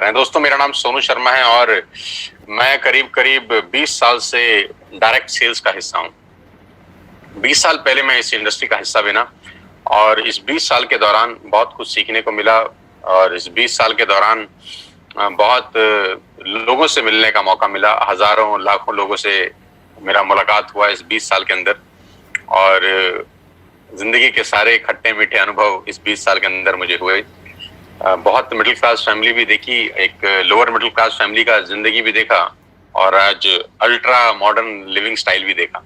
रहे हैं। दोस्तों, मेरा नाम सोनू शर्मा है और मैं करीब करीब 20 साल से डायरेक्ट सेल्स का हिस्सा हूँ। 20 साल पहले मैं इस इंडस्ट्री का हिस्सा बना और इस 20 साल के दौरान बहुत कुछ सीखने को मिला और इस 20 साल के दौरान बहुत लोगों से मिलने का मौका मिला। हजारों लाखों लोगों से मेरा मुलाकात हुआ इस 20 साल के अंदर और जिंदगी के सारे खट्टे मीठे अनुभव इस 20 साल के अंदर मुझे हुए। बहुत मिडिल क्लास फैमिली भी देखी, एक लोअर मिडिल क्लास फैमिली का जिंदगी भी देखा और आज अल्ट्रा मॉडर्न लिविंग स्टाइल भी देखा।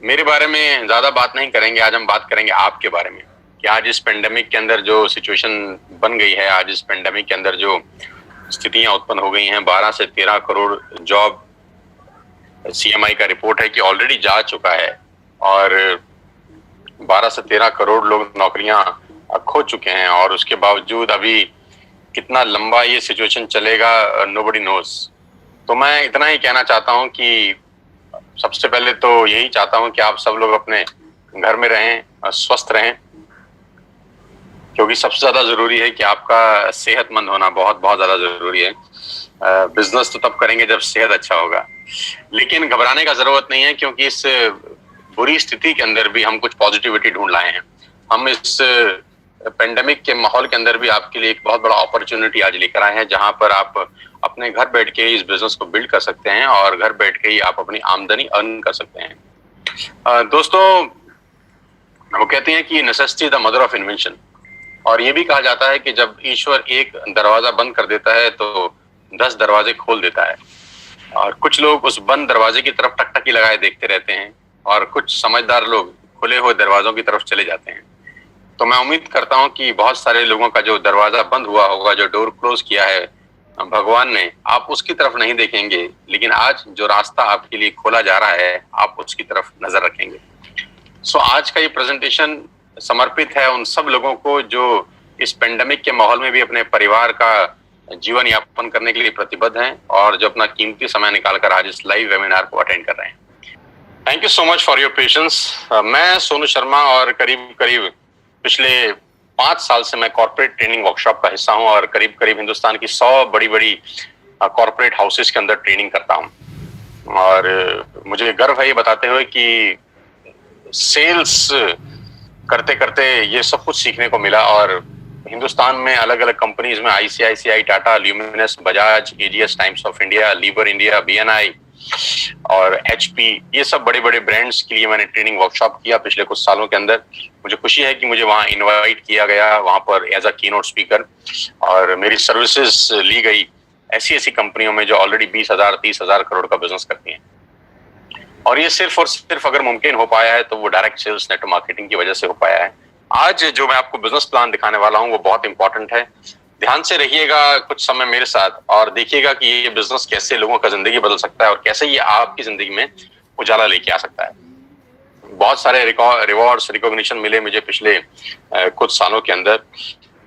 मेरे बारे में ज्यादा बात नहीं करेंगे, आज हम बात करेंगे आपके बारे में कि आज इस पेंडेमिक के अंदर जो सिचुएशन बन गई है, आज इस पेंडेमिक के अंदर जो स्थितियां उत्पन्न हो गई हैं, 12 से 13 करोड़ जॉब सीएमआई का रिपोर्ट है कि ऑलरेडी जा चुका है और 12 से 13 करोड़ लोग नौकरियां खो चुके हैं और उसके बावजूद अभी कितना लंबा ये सिचुएशन चलेगा नोबडी नोज। तो मैं इतना ही कहना चाहता हूं कि सबसे पहले तो यही चाहता हूं कि आप सब लोग अपने घर में रहें, स्वस्थ रहें, क्योंकि सबसे ज्यादा जरूरी है कि आपका सेहतमंद होना बहुत बहुत ज्यादा जरूरी है। बिजनेस तो तब करेंगे जब सेहत अच्छा होगा, लेकिन घबराने का जरूरत नहीं है क्योंकि इस बुरी स्थिति के अंदर भी हम कुछ पॉजिटिविटी ढूंढ लाए हैं। हम इस पेंडेमिक के माहौल के अंदर भी आपके लिए एक बहुत बड़ा अपॉर्चुनिटी आज लेकर आए हैं, जहां पर आप अपने घर बैठ के इस बिजनेस को बिल्ड कर सकते हैं और घर बैठ के ही आप अपनी आमदनी अर्न कर सकते हैं। दोस्तों, वो कहते हैं कि necessity the mother of invention, और ये भी कहा जाता है कि जब ईश्वर एक दरवाजा बंद कर देता है तो 10 दरवाजे खोल देता है। और कुछ लोग उस बंद दरवाजे की तरफ टकटकी लगाए देखते रहते हैं और कुछ समझदार लोग खुले हुए दरवाजों की तरफ चले जाते हैं। तो मैं उम्मीद करता हूं कि बहुत सारे लोगों का जो दरवाजा बंद हुआ होगा, जो डोर क्लोज किया है भगवान ने, आप उसकी तरफ नहीं देखेंगे, लेकिन आज जो रास्ता आपके लिए खोला जा रहा है आप उसकी तरफ नजर रखेंगे। आज का ये प्रेजेंटेशन समर्पित है उन सब लोगों को जो इस पेंडेमिक के माहौल में भी अपने परिवार का जीवन यापन करने के लिए प्रतिबद्ध हैं और जो अपना कीमती समय निकालकर आज इस लाइव वेबिनार को अटेंड कर रहे हैं। Thank you so much for your patience. मैं सोनू शर्मा और करीब करीब पिछले 5 साल से मैं कॉर्पोरेट ट्रेनिंग वर्कशॉप का हिस्सा हूं और करीब करीब हिंदुस्तान की 100 बड़ी बड़ी कॉर्पोरेट हाउसेस के अंदर ट्रेनिंग करता हूं। और मुझे गर्व है ये बताते हुए कि सेल्स करते करते ये सब कुछ सीखने को मिला और हिंदुस्तान में अलग अलग कंपनीज में ICICI, Tata, Luminous, Bajaj, AGS, Times of India, Lever India, BNI और एचपी, ये सब बड़े बड़े ब्रांड्स के लिए मैंने ट्रेनिंग वर्कशॉप किया पिछले कुछ सालों के अंदर। मुझे खुशी है कि मुझे वहां इनवाइट किया गया, वहां पर एज अ कीनोट स्पीकर, और मेरी सर्विसेज ली गई ऐसी ऐसी कंपनियों में जो ऑलरेडी 20,000 30,000 करोड़ का बिजनेस करती हैं। और ये सिर्फ और सिर्फ अगर मुमकिन हो पाया है तो वो डायरेक्ट सेल्स नेटवर्क मार्केटिंग की वजह से हो पाया है। आज जो मैं आपको बिजनेस प्लान दिखाने वाला हूँ वो बहुत इंपॉर्टेंट है। ध्यान से रहिएगा कुछ समय मेरे साथ और देखिएगा कि ये बिजनेस कैसे लोगों का जिंदगी बदल सकता है और कैसे ये आपकी जिंदगी में उजाला लेके आ सकता है। बहुत सारे रिवॉर्ड्स, रिकॉग्निशन मिले मुझे पिछले कुछ सालों के अंदर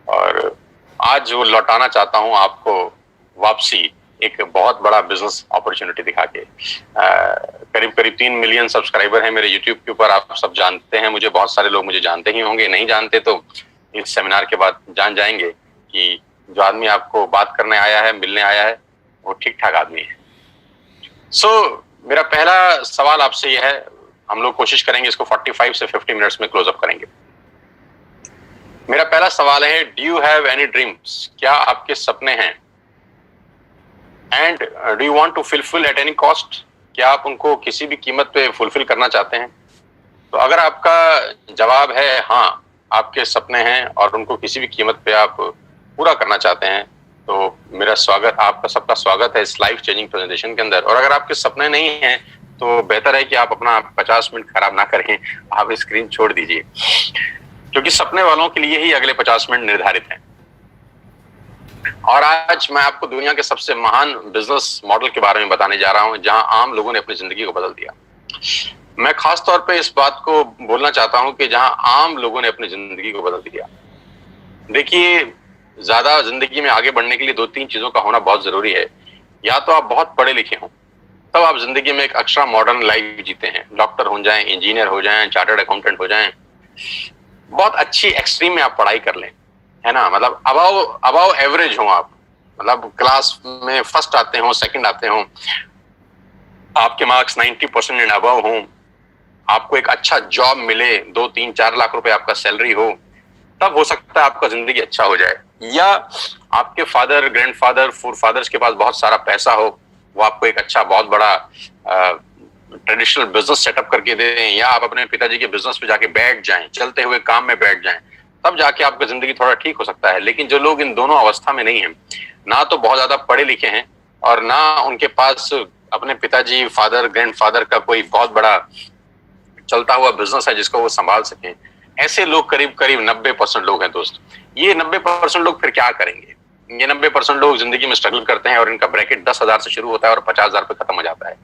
और आज वो लौटाना चाहता हूँ आपको वापसी एक बहुत बड़ा बिजनेस अपॉर्चुनिटी दिखा के। करीब करीब 3 मिलियन सब्सक्राइबर हैं मेरे यूट्यूब के ऊपर, आप सब जानते हैं मुझे, बहुत सारे लोग मुझे जानते ही होंगे, नहीं जानते तो इस सेमिनार के बाद जान जाएंगे कि जो आदमी आपको बात करने आया है, मिलने आया है, वो ठीक ठाक आदमी है। मेरा पहला सवाल आपसे यह है, हम लोग कोशिश करेंगे इसको 45 से 50 मिनट्स में क्लोज अप करेंगे। मेरा पहला सवाल है, do you have any dreams? क्या आपके सपने हैं? And do you want to fulfil at any cost? क्या आप उनको किसी भी कीमत पे फुलफिल करना चाहते हैं? तो अगर आपका जवाब है हाँ, आपके सपने हैं और उनको किसी भी कीमत पे आप पूरा करना चाहते हैं, तो मेरा स्वागत, आपका सबका स्वागत है इस लाइफ चेंजिंग प्रेजेंटेशन के अंदर। और अगर आपके सपने नहीं हैं तो बेहतर है कि आप अपना 50 मिनट खराब ना करें, आप स्क्रीन छोड़ दीजिए, क्योंकि सपने वालों के लिए ही अगले 50 मिनट निर्धारित हैं। और आज मैं आपको दुनिया के सबसे महान बिजनेस मॉडल के बारे में बताने जा रहा हूं जहां आम लोगों ने अपनी जिंदगी को बदल दिया। मैं खास तौर पे इस बात को बोलना चाहता हूं कि जहां आम लोगों ने अपनी जिंदगी को बदल दिया। देखिए, ज्यादा जिंदगी में आगे बढ़ने के लिए 2-3 चीजों का होना बहुत जरूरी है। या तो आप बहुत पढ़े लिखे हों, तब आप जिंदगी में एक एक्स्ट्रा मॉडर्न लाइफ जीते हैं, डॉक्टर हो जाएं, इंजीनियर हो जाएं, चार्टर्ड अकाउंटेंट हो जाएं, बहुत अच्छी एक्सट्रीम में आप पढ़ाई कर लें, है ना, मतलब अबाव अबाव एवरेज हो आप, मतलब क्लास में फर्स्ट आते हो, सेकंड आते हो, आपके मार्क्स 90% एंड अबव हो, आपको एक अच्छा जॉब मिले, 2-3-4 लाख रुपए आपका सैलरी हो, तब हो सकता है आपका जिंदगी अच्छा हो जाए। या आपके फादर, ग्रैंडफादर, फोरफादर्स के पास बहुत सारा पैसा हो, वो आपको एक अच्छा बहुत बड़ा ट्रेडिशनल बिजनेस सेटअप करके दे दें, या आप अपने पिताजी के बिजनेस पे जाके बैठ जाएं, चलते हुए काम में बैठ जाएं, तब जाके आपका जिंदगी थोड़ा ठीक हो सकता है। लेकिन जो लोग इन दोनों अवस्था में नहीं है, ना तो बहुत ज्यादा पढ़े लिखे हैं और ना उनके पास अपने पिताजी, फादर, ग्रैंडफादर का कोई बहुत बड़ा चलता हुआ बिजनेस है जिसको वो संभाल सकें, ऐसे लोग करीब करीब 90% लोग हैं दोस्त। ये 90% लोग फिर क्या करेंगे? ये 90% लोग जिंदगी में स्ट्रगल करते हैं और इनका ब्रैकेट 10,000 से शुरू होता है और 50,000 पे खत्म हो जाता है।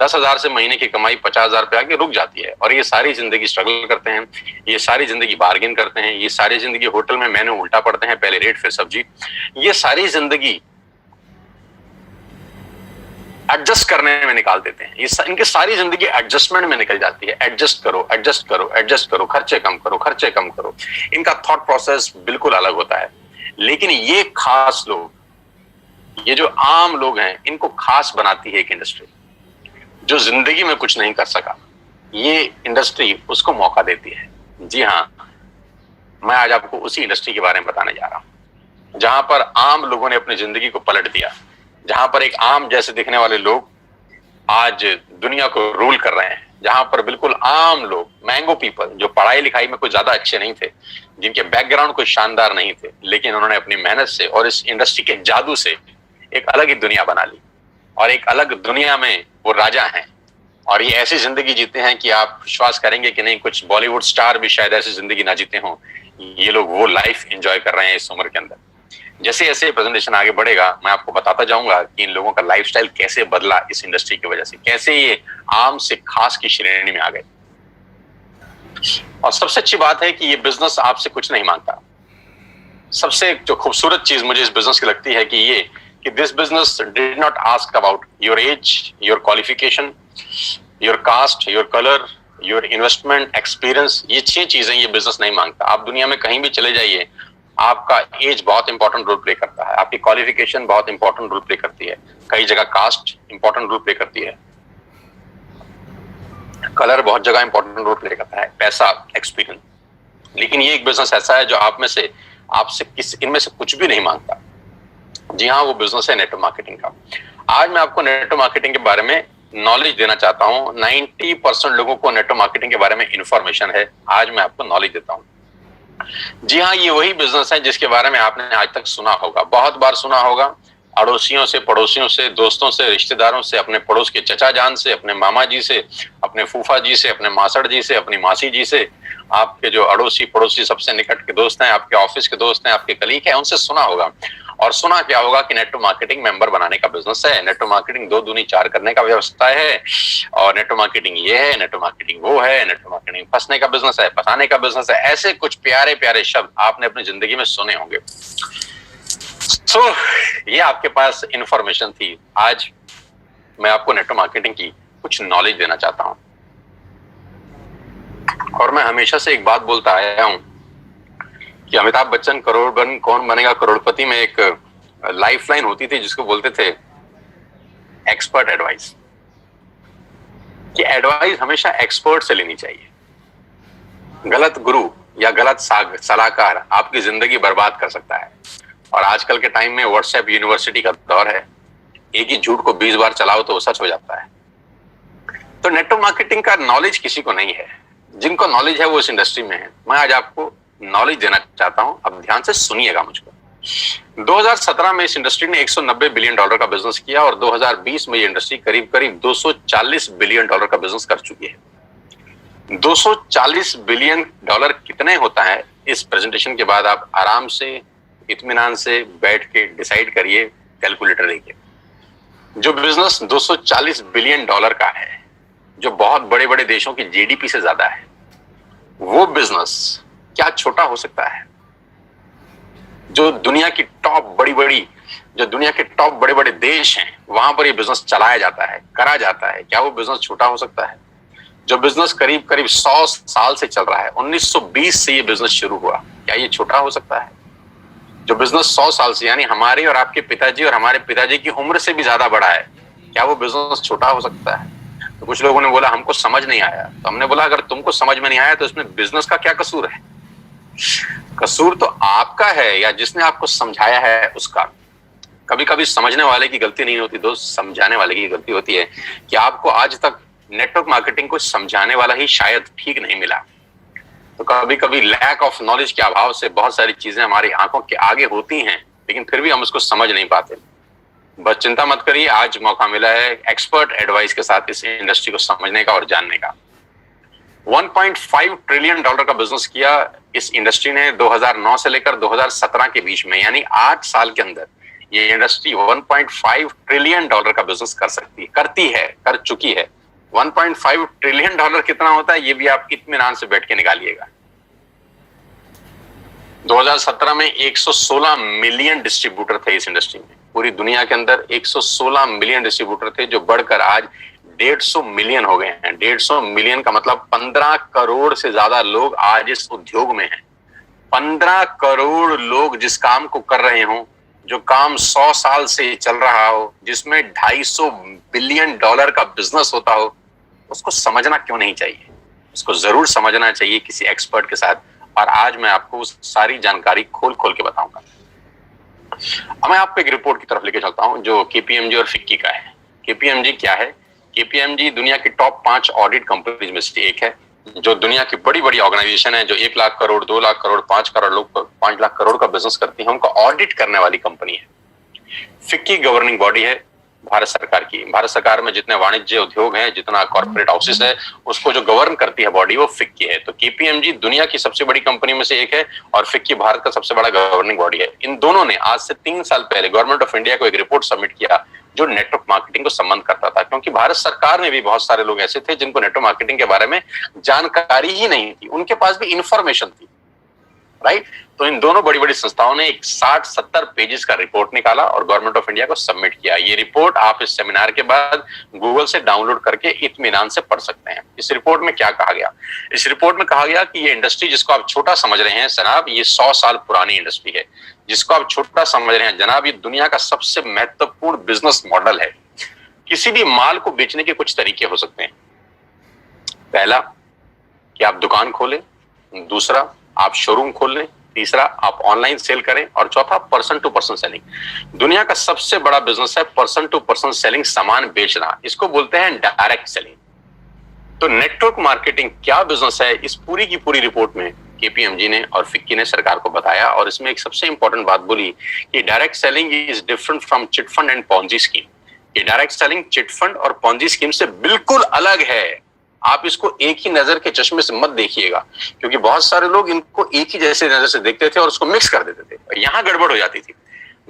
10,000 से महीने की कमाई 50,000 पे आके रुक जाती है, और ये सारी जिंदगी स्ट्रगल करते हैं, ये सारी जिंदगी बार्गेन करते हैं, ये सारी जिंदगी होटल में मेन्यू उल्टा पड़ते हैं, पहले रेट फिर सब्जी, ये सारी जिंदगी एडजस्ट करने में निकाल देते हैं। इनकी सारी जिंदगी एडजस्टमेंट में निकल जाती है। एडजस्ट करो, एडजस्ट करो, एडजस्ट करो, खर्चे कम करो, खर्चे कम करो। इनका थॉट प्रोसेस बिल्कुल अलग होता है। लेकिन ये खास लोग, ये जो आम लोग हैं, इनको खास बनाती है एक इंडस्ट्री। जो जिंदगी में कुछ नहीं कर सका, ये इंडस्ट्री उसको मौका देती है। जी हाँ, मैं आज आपको उसी इंडस्ट्री के बारे में बताने जा रहा हूं, जहां पर आम लोगों ने अपनी जिंदगी को पलट दिया, जहां पर एक आम जैसे दिखने वाले लोग आज दुनिया को रूल कर रहे हैं, जहां पर बिल्कुल आम लोग, मैंगो पीपल, जो पढ़ाई लिखाई में कुछ ज्यादा अच्छे नहीं थे, जिनके बैकग्राउंड कोई शानदार नहीं थे, लेकिन उन्होंने अपनी मेहनत से और इस इंडस्ट्री के जादू से एक अलग ही दुनिया बना ली, और एक अलग दुनिया में वो राजा हैं। और ये ऐसी जिंदगी जीते हैं कि आप विश्वास करेंगे कि नहीं, कुछ बॉलीवुड स्टार भी शायद ऐसी जिंदगी ना जीते हों। ये लोग वो लाइफ एंजॉय कर रहे हैं इस उम्र के अंदर। जैसे जैसे प्रेजेंटेशन आगे बढ़ेगा, मैं आपको बताता जाऊंगा कि इन लोगों का लाइफस्टाइल कैसे बदला इस इंडस्ट्री की वजह से, कैसे ये आम से खास की श्रेणी में आ गए। और सबसे अच्छी बात है कि ये बिजनेस आपसे कुछ नहीं मांगता। सबसे जो खूबसूरत चीज मुझे इस बिजनेस की लगती है कि this business did not ask about your age, your qualification, your cast, your colour, your investment experience. ये 6 चीजें ये बिजनेस नहीं मांगता। आप दुनिया में कहीं भी चले जाइए, आपका एज बहुत इंपॉर्टेंट रोल प्ले करता है, आपकी क्वालिफिकेशन बहुत इंपॉर्टेंट रोल प्ले करती है, कई जगह कास्ट इंपॉर्टेंट रोल प्ले करती है, कलर बहुत जगह इंपॉर्टेंट रोल प्ले करता है, पैसा, एक्सपीरियंस। लेकिन ये एक बिजनेस ऐसा है जो आपसे इनमें से कुछ भी नहीं मांगता। जी हाँ, वो बिजनेस है नेटवर्क मार्केटिंग का। आज मैं आपको नेटवर्क मार्केटिंग के बारे में नॉलेज देना चाहता हूँ। 90% लोगों को नेटवर्क मार्केटिंग के बारे में इंफॉर्मेशन है, आज मैं आपको नॉलेज देता हूँ। जी हाँ, ये वही बिजनेस है जिसके बारे में आपने आज तक सुना होगा, बहुत बार सुना होगा, अड़ोसियों से, पड़ोसियों से, दोस्तों से, रिश्तेदारों से, अपने पड़ोस के चचा जान से, अपने मामा जी से, अपने फूफा जी से, अपने मासड़ जी से, अपनी मासी जी से, आपके जो अड़ोसी पड़ोसी सबसे निकट के दोस्त हैं, आपके ऑफिस के दोस्त हैं, आपके कलीग हैं, उनसे सुना होगा। और सुना क्या होगा कि नेटवर्क मार्केटिंग मेंबर बनाने का बिजनेस है, नेटवर्क मार्केटिंग 2 दूनी 4 करने का व्यवस्था है, और नेटवर्क मार्केटिंग ये है, नेटवर्क मार्केटिंग वो है, नेटवर्क मार्केटिंग फंसने का बिजनेस है, फंसाने का बिजनेस है। ऐसे कुछ प्यारे प्यारे शब्द आपने अपनी जिंदगी में सुने होंगे। ये आपके पास इंफॉर्मेशन थी। आज मैं आपको नेटवर्क मार्केटिंग की कुछ नॉलेज देना चाहता हूं। और मैं हमेशा से एक बात बोलता आया हूं कि अमिताभ बच्चन कौन बनेगा करोड़पति में एक लाइफलाइन होती थी जिसको बोलते थे एक्सपर्ट एडवाइस, कि एडवाइस हमेशा एक्सपर्ट से लेनी चाहिए। गलत गुरु या गलत सलाहकार आपकी जिंदगी बर्बाद कर सकता है। और आजकल के टाइम में व्हाट्सएप यूनिवर्सिटी का दौर है, एक ही झूठ को 20 बार चलाओ तो वो सच हो जाता है। तो नेटवर्क मार्केटिंग का नॉलेज किसी को नहीं है, जिनको नॉलेज है वो इस इंडस्ट्री में है। मैं आज आपको नॉलेज देना चाहता हूं, अब ध्यान से सुनिएगा मुझको। 2017 में इस इंडस्ट्री ने $190 बिलियन का बिजनेस किया, और 2020 में ये इंडस्ट्री करीब करीब $240 बिलियन का बिजनेस कर चुकी है। $240 बिलियन कितने होता है, इस प्रेजेंटेशन के बाद आप आराम से, इत्मीनान से बैठ के डिसाइड करिए, कैलकुलेटर लेके। जो बिजनेस $240 बिलियन का है, जो बहुत बड़े बड़े देशों की जीडीपी से ज्यादा है, वो बिजनेस क्या छोटा हो सकता है? जो दुनिया की दुनिया के टॉप बड़े बड़े देश हैं, वहां पर ये बिजनेस चलाया जाता है, करा जाता है, क्या वो बिजनेस छोटा हो सकता है? जो बिजनेस करीब करीब 100 साल से चल रहा है, 1920 से ये बिजनेस शुरू हुआ, क्या ये छोटा हो सकता है? जो बिजनेस 100 साल से, यानी हमारे और आपके पिताजी और हमारे पिताजी की उम्र से भी ज्यादा बड़ा है, क्या वो बिजनेस छोटा हो सकता है? तो कुछ लोगों ने बोला हमको समझ नहीं आया। तो हमने बोला अगर तुमको समझ में नहीं आया तो इसमें बिजनेस का क्या कसूर है? कसूर तो आपका है या जिसने आपको समझाया है उसका। कभी कभी समझने वाले की गलती नहीं होती दोस्त, समझाने वाले की गलती होती है कि आपको आज तक नेटवर्क मार्केटिंग को समझाने वाला ही शायद ठीक नहीं मिला। तो कभी कभी लैक ऑफ नॉलेज के अभाव से बहुत सारी चीजें हमारी आंखों के आगे होती हैं, लेकिन फिर भी हम उसको समझ नहीं पाते। बस चिंता मत करिए, आज मौका मिला है एक्सपर्ट एडवाइस के साथ इस इंडस्ट्री को समझने का और जानने का। 1.5 ट्रिलियन डॉलर का बिजनेस किया इस इंडस्ट्री ने 2009 से लेकर 2017 के बीच में, यानी 8 साल के अंदर ये इंडस्ट्री 1.5 ट्रिलियन डॉलर का बिजनेस कर चुकी है। 1.5 ट्रिलियन डॉलर कितना होता है ये भी आप इत्मीनान से बैठ के निकालिएगा। 2017 में 116 मिलियन डिस्ट्रीब्यूटर थे इस इंडस्ट्री में। पूरी दुनिया के अंदर 116 मिलियन डिस्ट्रीब्यूटर थे, जो बढ़कर आज 150 मिलियन हो गए हैं। 150 मिलियन का मतलब 15 करोड़ से ज्यादा लोग आज इस उद्योग में हैं। 15 करोड़ लोग जिस काम को कर रहे हों, जो काम 100 साल से चल रहा हो, जिसमें 250 बिलियन डॉलर का बिजनेस होता हो, उसको समझना क्यों नहीं चाहिए? उसको जरूर समझना चाहिए किसी एक्सपर्ट के साथ। और आज मैं आपको उस सारी जानकारी खोल खोल के बताऊंगा। अब मैं आपको एक रिपोर्ट की तरफ लेके चलता हूं जो केपीएमजी और फिक्की का है। केपीएमजी क्या है? केपीएमजी दुनिया की टॉप 5 ऑडिट कंपनीज में से एक है, जो दुनिया की बड़ी बड़ी ऑर्गेनाइजेशन है, जो 1 लाख करोड़, 2 लाख करोड़, 5 लाख करोड़ का बिजनेस करती है, उनको ऑडिट करने वाली कंपनी है। फिक्की गवर्निंग बॉडी है भारत सरकार की। भारत सरकार में जितने वाणिज्य उद्योग हैं, जितना कॉर्पोरेट हाउसेस है, उसको जो गवर्न करती है बॉडी, वो फिक्की है। तो केपीएमजी दुनिया की सबसे बड़ी कंपनी में से एक है और फिक्की भारत का सबसे बड़ा गवर्निंग बॉडी है। इन दोनों ने आज से 3 साल पहले गवर्नमेंट ऑफ इंडिया को एक रिपोर्ट सबमिट किया जो नेटवर्क मार्केटिंग को संबंध करता था, क्योंकि भारत सरकार में भी बहुत सारे लोग ऐसे थे जिनको नेटवर्क मार्केटिंग के बारे में जानकारी ही नहीं थी, उनके पास भी इंफॉर्मेशन थी, राइट। तो इन दोनों बड़ी बड़ी संस्थाओं ने एक 60-70 पेजेस का रिपोर्ट निकाला और गवर्नमेंट ऑफ इंडिया को सबमिट किया। ये रिपोर्ट आप इस सेमिनार के बाद गूगल से डाउनलोड करके इत्मीनान से पढ़ सकते हैं। इस रिपोर्ट में क्या कहा गया? इस रिपोर्ट में कहा गया कि ये इंडस्ट्री जिसको आप छोटा समझ रहे हैं जनाब, ये 100 साल पुरानी इंडस्ट्री है। जिसको आप छोटा समझ रहे हैं जनाब, ये दुनिया का सबसे महत्वपूर्ण बिजनेस मॉडल है। किसी भी माल को बेचने के कुछ तरीके हो सकते हैं। पहला कि आप दुकान खोलें, दूसरा आप शोरूम खोल लें, तीसरा आप ऑनलाइन सेल करें, और चौथा पर्सन टू पर्सन सेलिंग। दुनिया का सबसे बड़ा बिजनेस है पर्सन टू पर्सन सेलिंग, सामान बेचना। इसको बोलते हैं डायरेक्ट सेलिंग। तो नेटवर्क मार्केटिंग क्या बिजनेस है, इस पूरी की पूरी रिपोर्ट में केपीएमजी ने और फिक्की ने सरकार को बताया। और इसमें एक सबसे इंपॉर्टेंट बात बोली कि direct selling is different from chit fund and Ponzi scheme. ये डायरेक्ट सेलिंग चिट फंड और पॉन्जी स्कीम से बिल्कुल अलग है। आप इसको एक ही नजर के चश्मे से मत देखिएगा, क्योंकि बहुत सारे लोग इनको एक ही जैसे नजर से देखते थे और उसको मिक्स कर देते थे, यहां गड़बड़ हो जाती थी।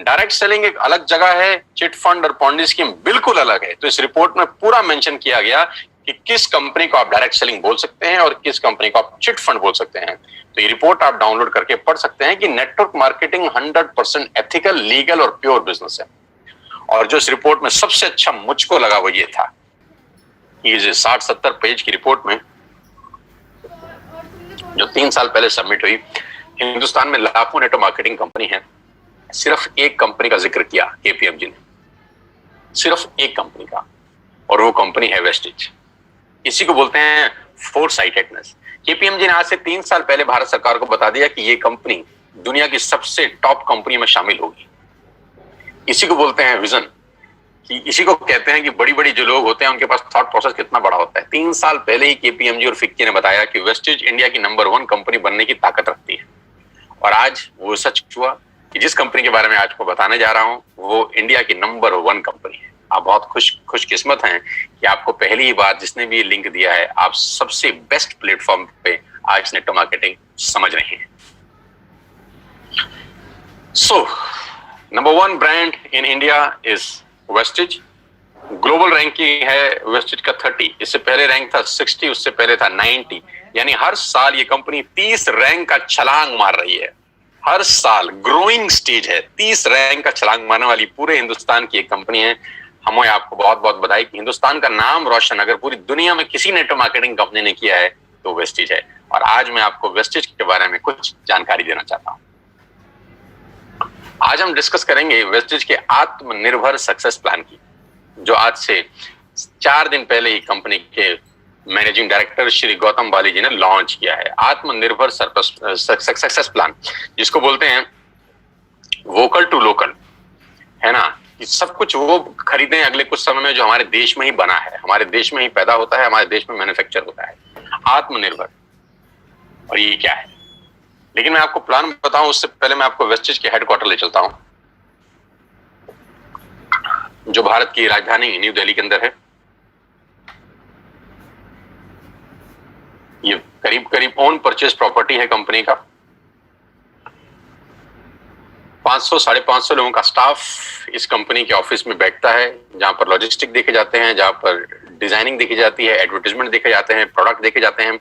डायरेक्ट सेलिंग एक अलग जगह है, चिट फंड और पॉन्जी स्कीम बिल्कुल अलग है। तो इस रिपोर्ट में पूरा मेंशन किया गया कि किस कंपनी को आप डायरेक्ट सेलिंग बोल सकते हैं और किस कंपनी को आप चिट फंड बोल सकते हैं। तो ये रिपोर्ट आप डाउनलोड करके पढ़ सकते हैं कि नेटवर्क मार्केटिंग 100% एथिकल, लीगल और प्योर बिजनेस है। और जो इस रिपोर्ट में सबसे अच्छा मुझको लगा वो ये था, ये 60-70 पेज की रिपोर्ट में जो 3 साल पहले सबमिट हुई, हिंदुस्तान में लाखों नेटवर्क मार्केटिंग कंपनी है, सिर्फ एक कंपनी का जिक्र किया केपीएमजी ने, सिर्फ एक कंपनी का, और वो कंपनी है वेस्टेज। इसी को बोलते हैं फोरसाइटेडनेस। केपीएमजी ने आज से 3 साल पहले भारत सरकार को बता दिया कि ये कंपनी दुनिया की सबसे टॉप कंपनी में शामिल होगी। इसी को बोलते हैं विजन, कि इसी को कहते हैं कि बड़ी बड़ी जो लोग होते हैं उनके पास थॉट प्रोसेस कितना बड़ा होता है। 3 साल पहले ही केपीएमजी और फिक्की ने बताया कि वेस्टेज इंडिया की नंबर 1 कंपनी बनने की ताकत रखती है। और आज वो सच हुआ कि जिस कंपनी के बारे में आज को बताने जा रहा हूं वो इंडिया की नंबर 1 कंपनी है। आप बहुत खुशकिस्मत हैं कि आपको पहली ही बार जिसने भी लिंक दिया है, आप सबसे बेस्ट प्लेटफॉर्म पे आज नेटवर्क मार्केटिंग समझ रहे हैं। So number 1 brand in India is wastage. Global ranking है वेस्टेज का 30, इससे पहले रैंक था 60, उससे पहले था 90। यानी हर साल ये कंपनी 30 रैंक का छलांग मार रही है। हर साल ग्रोइंग स्टेज है, 30 रैंक का छलांग मारने वाली पूरे हिंदुस्तान की एक कंपनी है। हमें आपको बहुत बहुत बधाई कि हिंदुस्तान का नाम रोशन अगर पूरी दुनिया में किसी नेटवर्क मार्केटिंग कंपनी ने किया है तो वेस्टेज है। और आज मैं आपको वेस्टेज के बारे में कुछ जानकारी देना चाहता हूं। आज हम डिस्कस करेंगे वेस्टेज के आत्मनिर्भर सक्सेस प्लान की, जो आज से 4 दिन पहले ही कंपनी के मैनेजिंग डायरेक्टर श्री गौतम बाली जी ने लॉन्च किया है। आत्मनिर्भर सक्सेस प्लान, जिसको बोलते हैं वोकल टू लोकल, है ना। सब कुछ वो खरीदें अगले कुछ समय में जो हमारे देश में ही बना है, हमारे देश में ही पैदा होता है, हमारे देश में मैन्युफैक्चर होता है। आत्मनिर्भर, और ये क्या है? लेकिन मैं आपको प्लान बताऊं उससे पहले मैं आपको वेस्टेज के हेडक्वार्टर ले चलता हूं, जो भारत की राजधानी न्यू दिल्ली के अंदर है। ये करीब करीब ओन परचेज प्रॉपर्टी है कंपनी का। 500-550 लोगों का स्टाफ इस कंपनी के ऑफिस में बैठता है, जहां पर लॉजिस्टिक देखे जाते हैं, जहां पर डिजाइनिंग देखी जाती है, एडवर्टाइजमेंट देखे जाते हैं, प्रोडक्ट देखे जाते हैं,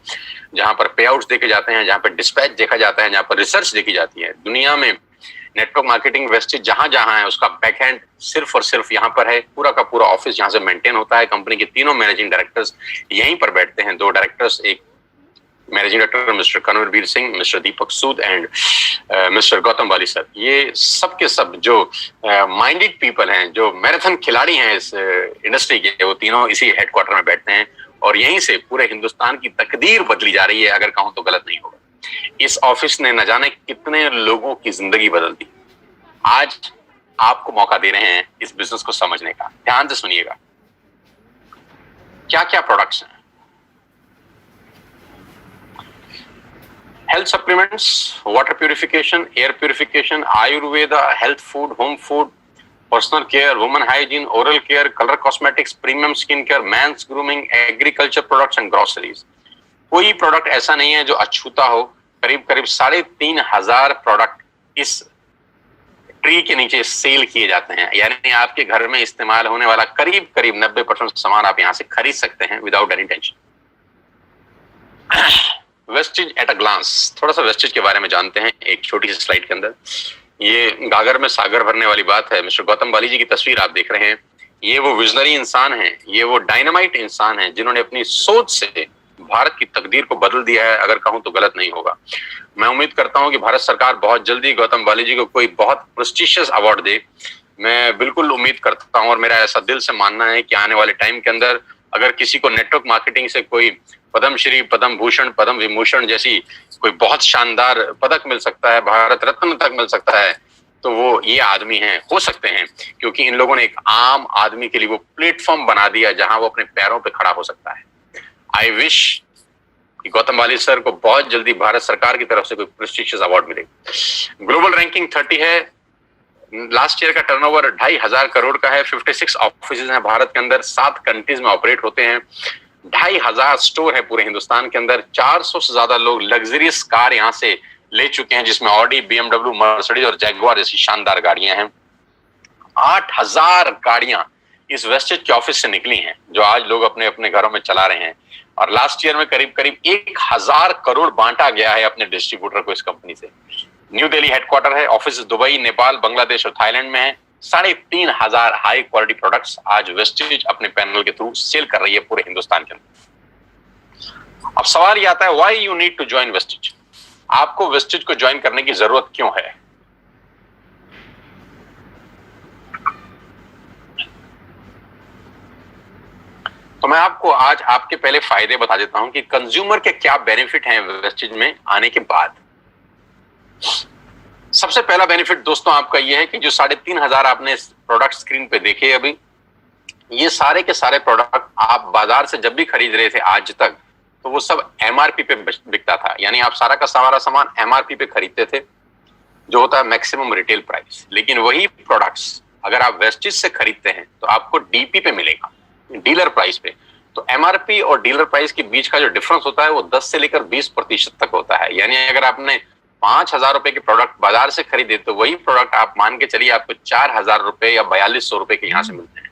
जहां पर पे आउट्स देखे जाते हैं, जहां पर डिस्पैच देखा जाता है, जहां पर रिसर्च देखी जाती है। दुनिया में नेटवर्क मार्केटिंग वेस्टेज जहां जहां है उसका बैकएंड सिर्फ और सिर्फ यहाँ पर है। पूरा का पूरा ऑफिस यहाँ से मेंटेन होता है। कंपनी के तीनों मैनेजिंग डायरेक्टर्स यहीं पर बैठते हैं। 2 डायरेक्टर्स, एक managing director mister Kanwarvir Singh, mister Deepak Sood and mister Gautam Bali sir. ये सब के सब जो माइंडेड पीपल हैं, जो मैराथन खिलाड़ी हैं इस इंडस्ट्री के, वो तीनों इसी हेडक्वार्टर में बैठते हैं और यहीं से पूरे हिंदुस्तान की तकदीर बदली जा रही है, अगर कहूं तो गलत नहीं होगा। इस ऑफिस ने न जाने कितने लोगों की जिंदगी बदल दी। आज आपको मौका दे रहे हैं इस बिजनेस को समझने का। ध्यान से सुनिएगा, क्या क्या प्रोडक्ट्स हैं। Health supplements, water purification, air purification, Ayurveda, health food, home food, personal care, women hygiene, oral care, colour cosmetics, premium skin care, mains grooming, agriculture products and groceries. कोई प्रोडक्ट ऐसा नहीं है जो अछूता हो। करीब करीब 3,500 प्रोडक्ट इस ट्री के नीचे सेल किए जाते हैं। यानी आपके घर में इस्तेमाल होने वाला करीब करीब 90% सामान आप यहां से खरीद सकते हैं without any tension. Vestige at a glance, थोड़ा सा वेस्टेज के बारे में जानते हैं एक छोटी सी स्लाइड के अंदर। ये गागर में सागर भरने वाली बात है। मिस्टर गौतम बाली जी की तस्वीर आप देख रहे हैं। ये वो विजनरी इंसान हैं, ये वो डायनामाइट इंसान हैं जिन्होंने अपनी सोच से भारत की तकदीर को बदल दिया है, अगर कहूं तो गलत नहीं होगा। मैं उम्मीद करता हूं कि भारत सरकार बहुत जल्दी गौतम बाली जी को कोई बहुत प्रेस्टिशियस अवार्ड दे। मैं बिल्कुल उम्मीद करता हूं और मेरा ऐसा दिल से मानना है कि आने वाले टाइम के अंदर अगर किसी को नेटवर्क मार्केटिंग से कोई पद्मश्री, पद्म भूषण, पद्म विभूषण जैसी कोई बहुत शानदार पदक मिल सकता है, भारत रत्न तक मिल सकता है, तो वो ये आदमी हैं, हो सकते हैं, क्योंकि इन लोगों ने एक आम आदमी के लिए वो प्लेटफॉर्म बना दिया जहां वो अपने पैरों पे खड़ा हो सकता है। आई विश कि गौतम बाली सर को बहुत जल्दी भारत सरकार की तरफ से कोई प्रेस्टिजियस अवार्ड मिले। ग्लोबल रैंकिंग 30 है। लास्ट ईयर का टर्नओवर 2,500 करोड़ का है। 56 ऑफिस हैं भारत के अंदर, 7 कंट्रीज में ऑपरेट होते हैं। 2,500 स्टोर है पूरे हिंदुस्तान के अंदर। 400 से ज्यादा लोग लग्जरियस कार यहाँ से ले चुके हैं, जिसमें ऑडी, BMW, मर्सिडीज और जैगुआर जैसी शानदार गाड़ियां हैं। 8,000 गाड़ियां इस वेस्टेज के ऑफिस से निकली हैं, जो आज लोग अपने अपने घरों में चला रहे हैं। और लास्ट ईयर में करीब करीब 1,000 करोड़ बांटा गया है अपने डिस्ट्रीब्यूटर को इस कंपनी से। न्यू दिल्ली हेडक्वार्टर है। ऑफिस दुबई, नेपाल, बांग्लादेश और थाईलैंड में है। 3,500 हाई क्वालिटी प्रोडक्ट्स आज वेस्टेज अपने पैनल के थ्रू सेल कर रही है पूरे हिंदुस्तान के अंदर। अब सवाल ये आता है, why you need to join Vestige? आपको वेस्टेज को ज्वाइन करने की जरूरत क्यों है? तो मैं आपको आज आपके पहले फायदे बता देता हूं कि कंज्यूमर के क्या बेनिफिट हैं वेस्टेज में आने के बाद। सबसे पहला बेनिफिट दोस्तों आपका यह है कि जो 3,500 आपने प्रोडक्ट स्क्रीन पे देखे अभी, ये सारे के सारे प्रोडक्ट आप बाजार से जब भी खरीद रहे थे आज तक, तो वो सब MRP पे बिकता था। यानी आप सारा का सारा सामान MRP पे खरीदते थे, जो होता है मैक्सिमम रिटेल प्राइस। लेकिन वही प्रोडक्ट्स अगर आप वेस्टेज से खरीदते हैं तो आपको DP पे मिलेगा, डीलर प्राइस पे। तो MRP और डीलर प्राइस के बीच का जो डिफरेंस होता है वो 10 से लेकर 20% तक होता है। यानी अगर आपने 5,000 रुपए के प्रोडक्ट बाजार से खरीदे तो वही प्रोडक्ट आप मान के चलिए आपको 4,000 रुपए या 4,200 रुपए के यहां से मिलते हैं।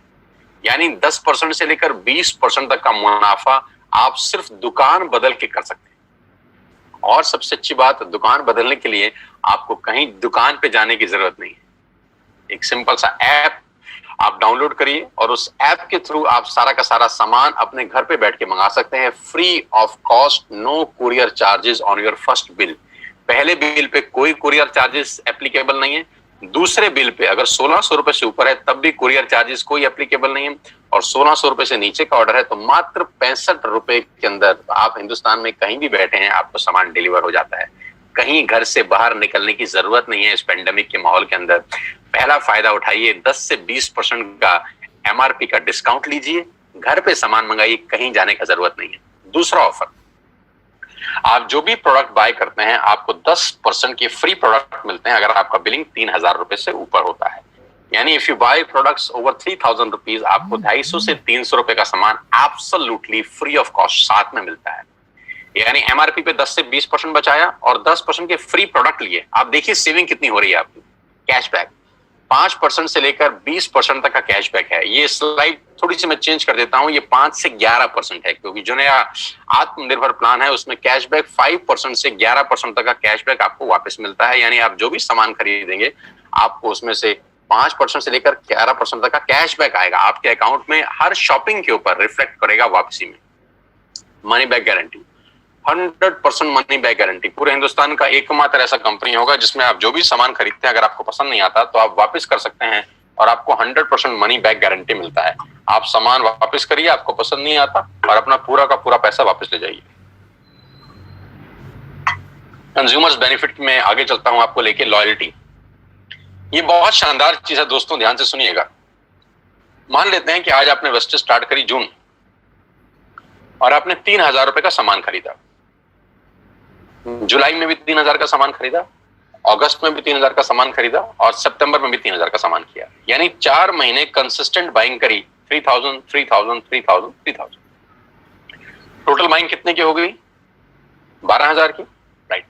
यानी 10% से लेकर 20% तक का मुनाफा आप सिर्फ दुकान बदल के कर सकते हैं। और सबसे अच्छी बात, दुकान बदलने के लिए आपको कहीं दुकान पे जाने की जरूरत नहीं है। एक सिंपल सा ऐप आप डाउनलोड करिए और उस ऐप के थ्रू आप सारा का सारा सामान अपने घर पे बैठ के मंगा सकते हैं, free of cost, no courier charges on your first bill. पहले बिल पे कोई कुरियर चार्जेस एप्लीकेबल नहीं है। दूसरे बिल पे अगर 1600 रुपए से ऊपर है तब भी कुरियर चार्जेस कोई एप्लीकेबल नहीं है, और 1600 रुपए से नीचे का ऑर्डर है तो मात्र 65 रुपए के अंदर आप हिंदुस्तान में कहीं भी बैठे हैं आपको सामान डिलीवर हो जाता है। कहीं घर से बाहर निकलने की जरूरत नहीं है इस पेंडेमिक के माहौल के अंदर। पहला फायदा उठाइए, 10 से 20% का एमआरपी का डिस्काउंट लीजिए, घर पे सामान मंगाइए, कहीं जाने का जरूरत नहीं है। दूसरा ऑफर, आप जो भी प्रोडक्ट बाय करते हैं आपको 10% के फ्री प्रोडक्ट मिलते हैं अगर आपका बिलिंग 3000 रुपए से ऊपर होता है। यानी if you buy products over 3000 rupees आपको 250 से 300 रुपए का सामान एब्सोल्युटली फ्री ऑफ कॉस्ट साथ में मिलता है। यानी एमआरपी पे 10 से 20% बचाया और 10% के फ्री प्रोडक्ट लिए। आप देखिए सेविंग कितनी हो रही है आपकी। कैशबैक 5% से लेकर 20% तक का कैशबैक है। ये स्लाइड थोड़ी सी मैं चेंज कर देता हूं, ये 5 से 11% है क्योंकि जो नया आत्मनिर्भर प्लान है उसमें कैशबैक 5% से 11% तक का कैशबैक आपको वापस मिलता है। यानी आप जो भी सामान खरीदेंगे आपको उसमें से 5% से लेकर 11% तक का कैशबैक आएगा आपके अकाउंट में, हर शॉपिंग के ऊपर रिफ्लेक्ट करेगा वापसी में। Money back guarantee 100% money back guarantee. पूरे हिंदुस्तान का एकमात्र ऐसा कंपनी होगा जिसमें आप जो भी सामान खरीदते हैं अगर आपको पसंद नहीं आता तो आप वापस कर सकते हैं और आपको 100% मनी बैक गारंटी मिलता है। आप सामान वापस करिए, आपको पसंद नहीं आता, और अपना पूरा का पूरा पैसा वापस ले जाइए। कंज्यूमर्स बेनिफिट में आगे चलता हूं आपको लेके। लॉयल्टी, ये बहुत शानदार चीज है दोस्तों, ध्यान से सुनिएगा। मान लेते हैं कि आज आपने वेस्टेज स्टार्ट करी जून और आपने 3000 रुपए का सामान खरीदा, जुलाई में भी 3000 का सामान खरीदा, अगस्त में भी 3000 का सामान खरीदा और सितंबर में भी 3000 का सामान किया। यानी 4 महीने कंसिस्टेंट बाइंग करी, 3000 3000 3000 3000। टोटल बाइंग कितने की हो गई? 12000 की, राइट।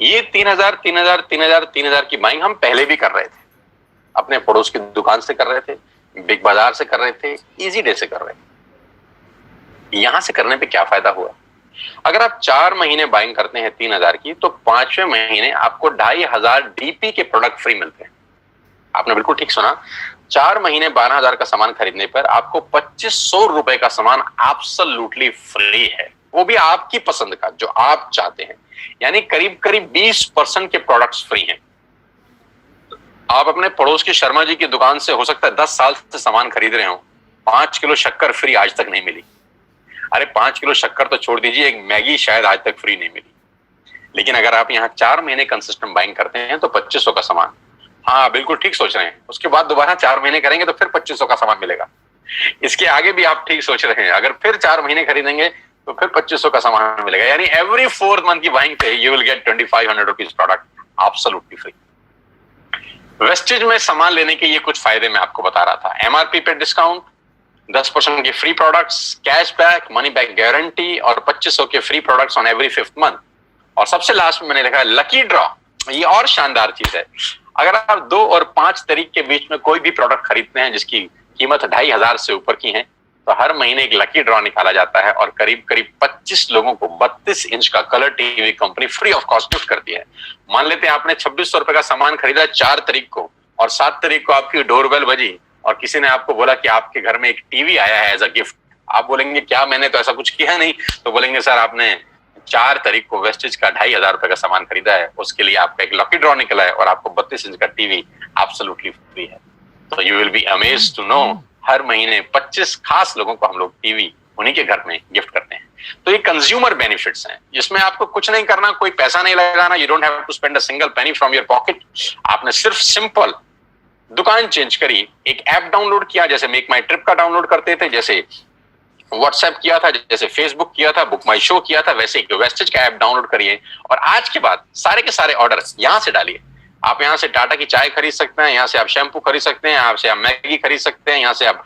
ये 3000 3000 3000 3000 की बाइंग हम पहले भी कर रहे थे, अपने पड़ोस की दुकान से कर रहे थे, बिग बाजार से कर रहे थे, इजी डे से कर रहे थे। यहां से करने पे क्या फायदा हुआ? अगर आप 4 महीने बाइंग करते हैं 3000 की तो 5वें महीने आपको 2500 डीपी के प्रोडक्ट फ्री मिलते हैं। आपने बिल्कुल ठीक सुना, 4 महीने 12000 का सामान खरीदने पर आपको 2500 रुपए का सामान एब्सोल्युटली फ्री है, वो भी आपकी पसंद का जो आप चाहते हैं। यानी करीब करीब 20% के प्रोडक्ट्स फ्री हैं। आप अपने पड़ोस की शर्मा जी की दुकान से हो सकता है 10 साल से सामान खरीद रहे हो, 5 किलो शक्कर फ्री आज तक नहीं मिली। अरे 5 किलो शक्कर तो छोड़ दीजिए, एक मैगी शायद आज तक फ्री नहीं मिली। लेकिन अगर आप यहाँ 4 महीने कंसिस्टेंट बाइंग करते हैं तो 2500 का सामान, हाँ बिल्कुल ठीक सोच रहे हैं, उसके बाद दोबारा 4 महीने करेंगे तो फिर 2500 का सामान मिलेगा। इसके आगे भी आप ठीक सोच रहे हैं, अगर फिर 4 महीने खरीदेंगे तो फिर 2500 का सामान मिलेगा। यानी एवरी 4th मंथ की बाइंग पे you will get 2500 rupees product absolutely free. Wastage में सामान लेने के ये कुछ फायदे मैं आपको बता रहा था। एमआरपी पे डिस्काउंट, 10% के free products, cashback, money back guarantee और 2500 के free products on every 5th month. और सबसे लास्ट में मैंने लिखा है लकी ड्रॉ। ये और शानदार चीज है, अगर आप 2 और 5 तारीख के बीच में कोई भी प्रोडक्ट खरीदते हैं जिसकी कीमत 2500 से ऊपर की है तो हर महीने एक लकी ड्रॉ निकाला जाता है और करीब करीब 25 लोगों को 32 इंच का colour TV company free of cost gift करती है। मान लेते हैं आपने 2600 रुपए का सामान खरीदा 4 तारीख को और 7 तारीख को आपकी डोरबेल बजी और किसी ने आपको बोला कि आपके घर में एक टीवी आया है एज अ गिफ्ट। आप बोलेंगे क्या, मैंने तो ऐसा कुछ किया नहीं। तो बोलेंगे सर आपने 4 तारीख को वेस्टेज का 2500 रुपए का सामान खरीदा है, उसके लिए आपका एक लकी ड्रॉ निकला है और आपको 32 इंच का टीवी एब्सोल्युटली फ्री है। तो you will be amazed to know हर महीने 25 खास लोगों को हम लोग टीवी उन्हीं के घर में गिफ्ट करते हैं। तो ये कंज्यूमर बेनिफिट्स हैं, जिसमें आपको कुछ नहीं करना, कोई पैसा नहीं लगाना, you don't have to spend a single penny from your pocket. आपने सिर्फ सिंपल दुकान चेंज करी, एक ऐप डाउनलोड किया, जैसे मेक माई ट्रिप का डाउनलोड करते थे, जैसे व्हाट्सएप किया था, जैसे फेसबुक किया था, बुक माई शो किया था, वैसे एक वेस्टेज का ऐप डाउनलोड करिए और आज के बाद सारे के सारे ऑर्डर यहां से डालिए। आप यहां से टाटा की चाय खरीद सकते हैं, यहां से आप शैम्पू खरीद सकते हैं, यहाँ से आप मैगी खरीद सकते हैं, यहाँ से आप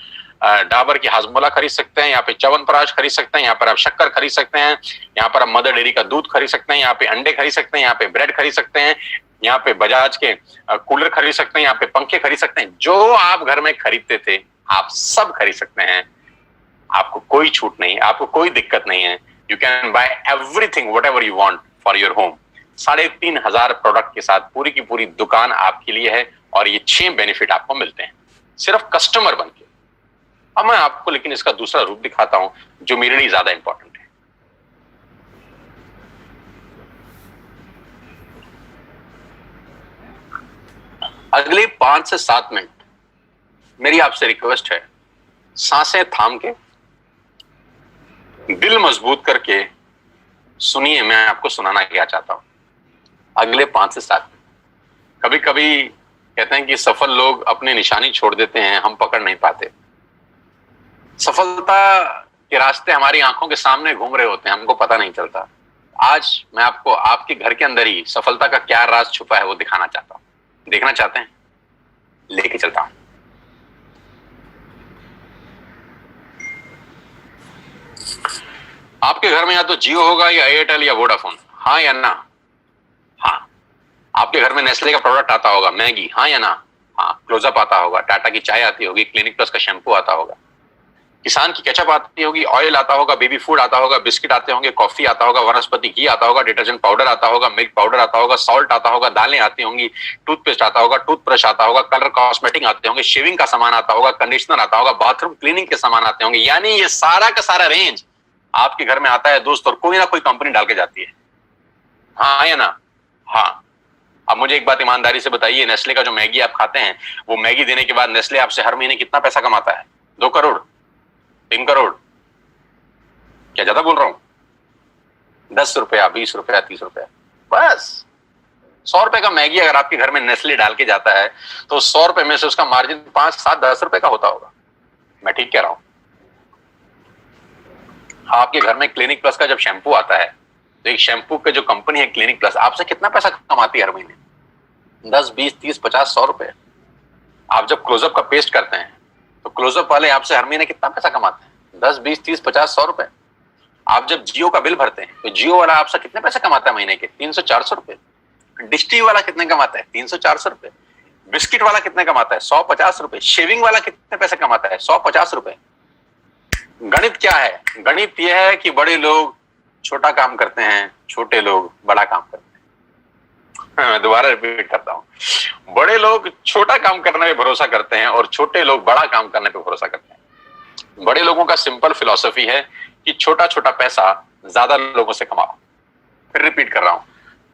डाबर की हाजमोला खरीद सकते हैं, यहाँ पे च्यवनप्राश खरीद सकते हैं, यहाँ पर आप शक्कर खरीद सकते हैं, यहाँ पर आप मदर डेयरी का दूध खरीद सकते हैं, यहाँ पे अंडे खरीद सकते हैं, यहाँ पे ब्रेड खरीद सकते हैं, यहाँ पे बजाज के कूलर खरीद सकते हैं, यहाँ पे पंखे खरीद सकते हैं। जो आप घर में खरीदते थे आप सब खरीद सकते हैं। आपको कोई छूट नहीं, आपको कोई दिक्कत नहीं है। You can buy everything what ever you want for your home. 3500 product के साथ पूरी की पूरी दुकान आपके लिए है और ये 6 बेनिफिट आपको मिलते हैं सिर्फ कस्टमर बन के। अब मैं आपको लेकिन इसका दूसरा रूप दिखाता हूं जो मेरे लिए ज्यादा इंपॉर्टेंट है। अगले 5 से 7 मिनट मेरी आपसे रिक्वेस्ट है, सांसें थाम के, दिल मजबूत करके सुनिए मैं आपको सुनाना क्या चाहता हूं। अगले 5 से 7 मिनट। कभी कभी कहते हैं कि सफल लोग अपनी निशानी छोड़ देते हैं, हम पकड़ नहीं पाते। सफलता के रास्ते हमारी आंखों के सामने घूम रहे होते हैं, हमको पता नहीं चलता। आज मैं आपको आपके घर के अंदर ही सफलता का क्या राज छुपा है वो दिखाना चाहता हूं। देखना चाहते हैं? लेके चलता हूं। आपके घर में या तो जियो होगा या एयरटेल या वोडाफोन, हाँ या ना? हाँ। आपके घर में नेस्ले का प्रोडक्ट आता होगा, मैगी, हाँ या ना? हाँ। क्लोजअप आता होगा, टाटा की चाय आती होगी, क्लिनिक प्लस का शैम्पू आता होगा, किसान की केचप आती होगी, ऑयल आता होगा, बेबी फूड आता होगा, बिस्किट आते होंगे, कॉफी आता होगा, वनस्पति घी आता होगा, डिटर्जेंट पाउडर आता होगा, मिल्क पाउडर आता होगा, सॉल्ट आता होगा, दालें आती होंगी, टूथपेस्ट आता होगा, टूथब्रश आता होगा, कलर कॉस्मेटिक आते होंगे, शेविंग का सामान आता होगा, कंडीशनर आता होगा, बाथरूम क्लीनिंग के सामान आते होंगे। यानी ये सारा का सारा रेंज आपके घर में आता है दोस्त, और कोई ना कोई कंपनी डाल के जाती है, हाँ या ना? हाँ। अब मुझे एक बात ईमानदारी से बताइए, नेस्ले का जो मैगी आप खाते हैं, वो मैगी देने के बाद नेस्ले आपसे हर महीने कितना पैसा कमाता है? 2 करोड़, 3 करोड़? क्या ज्यादा बोल रहा हूं? 10 रुपया, 20 रुपया, 30 रुपया, बस। 100 रुपए का मैगी अगर आपके घर में नेस्ले डाल के जाता है तो 100 रुपए में से उसका मार्जिन 5, 7, 10 रुपए का होता होगा। मैं ठीक कह रहा हूं? आपके घर में क्लिनिक प्लस का जब शैम्पू आता है तो एक शैम्पू के जो कंपनी है क्लिनिक प्लस आपसे कितना पैसा कमाती है हर महीने? 10, 20, 30, 50, 100 रुपए। आप जब क्लोजअप का पेस्ट करते हैं तो क्लोजअप वाले आपसे हर महीने कितना पैसा कमाते हैं? 10, 20, 30, 50, 100 रुपए। आप जब जियो का बिल भरते हैं तो जियो वाला आपसे कितने पैसे कमाता है महीने के? 300, 400 रुपए। डिश टीवी वाला कितने कमाता है? 300, 400 रुपए। बिस्किट वाला कितने कमाता है? 150 रुपए। शेविंग वाला कितने पैसे कमाता है? 150 रुपए। गणित क्या है? गणित यह है कि बड़े लोग छोटा काम करते हैं, छोटे लोग बड़ा काम करते हैं। मैं दोबारा रिपीट करता हूं, बड़े लोग छोटा काम करने पे भरोसा करते हैं और छोटे लोग बड़ा काम करने पे भरोसा करते हैं। बड़े लोगों का सिंपल फिलॉसफी है कि छोटा छोटा पैसा ज्यादा लोगों से कमाओ। फिर रिपीट कर रहा हूं,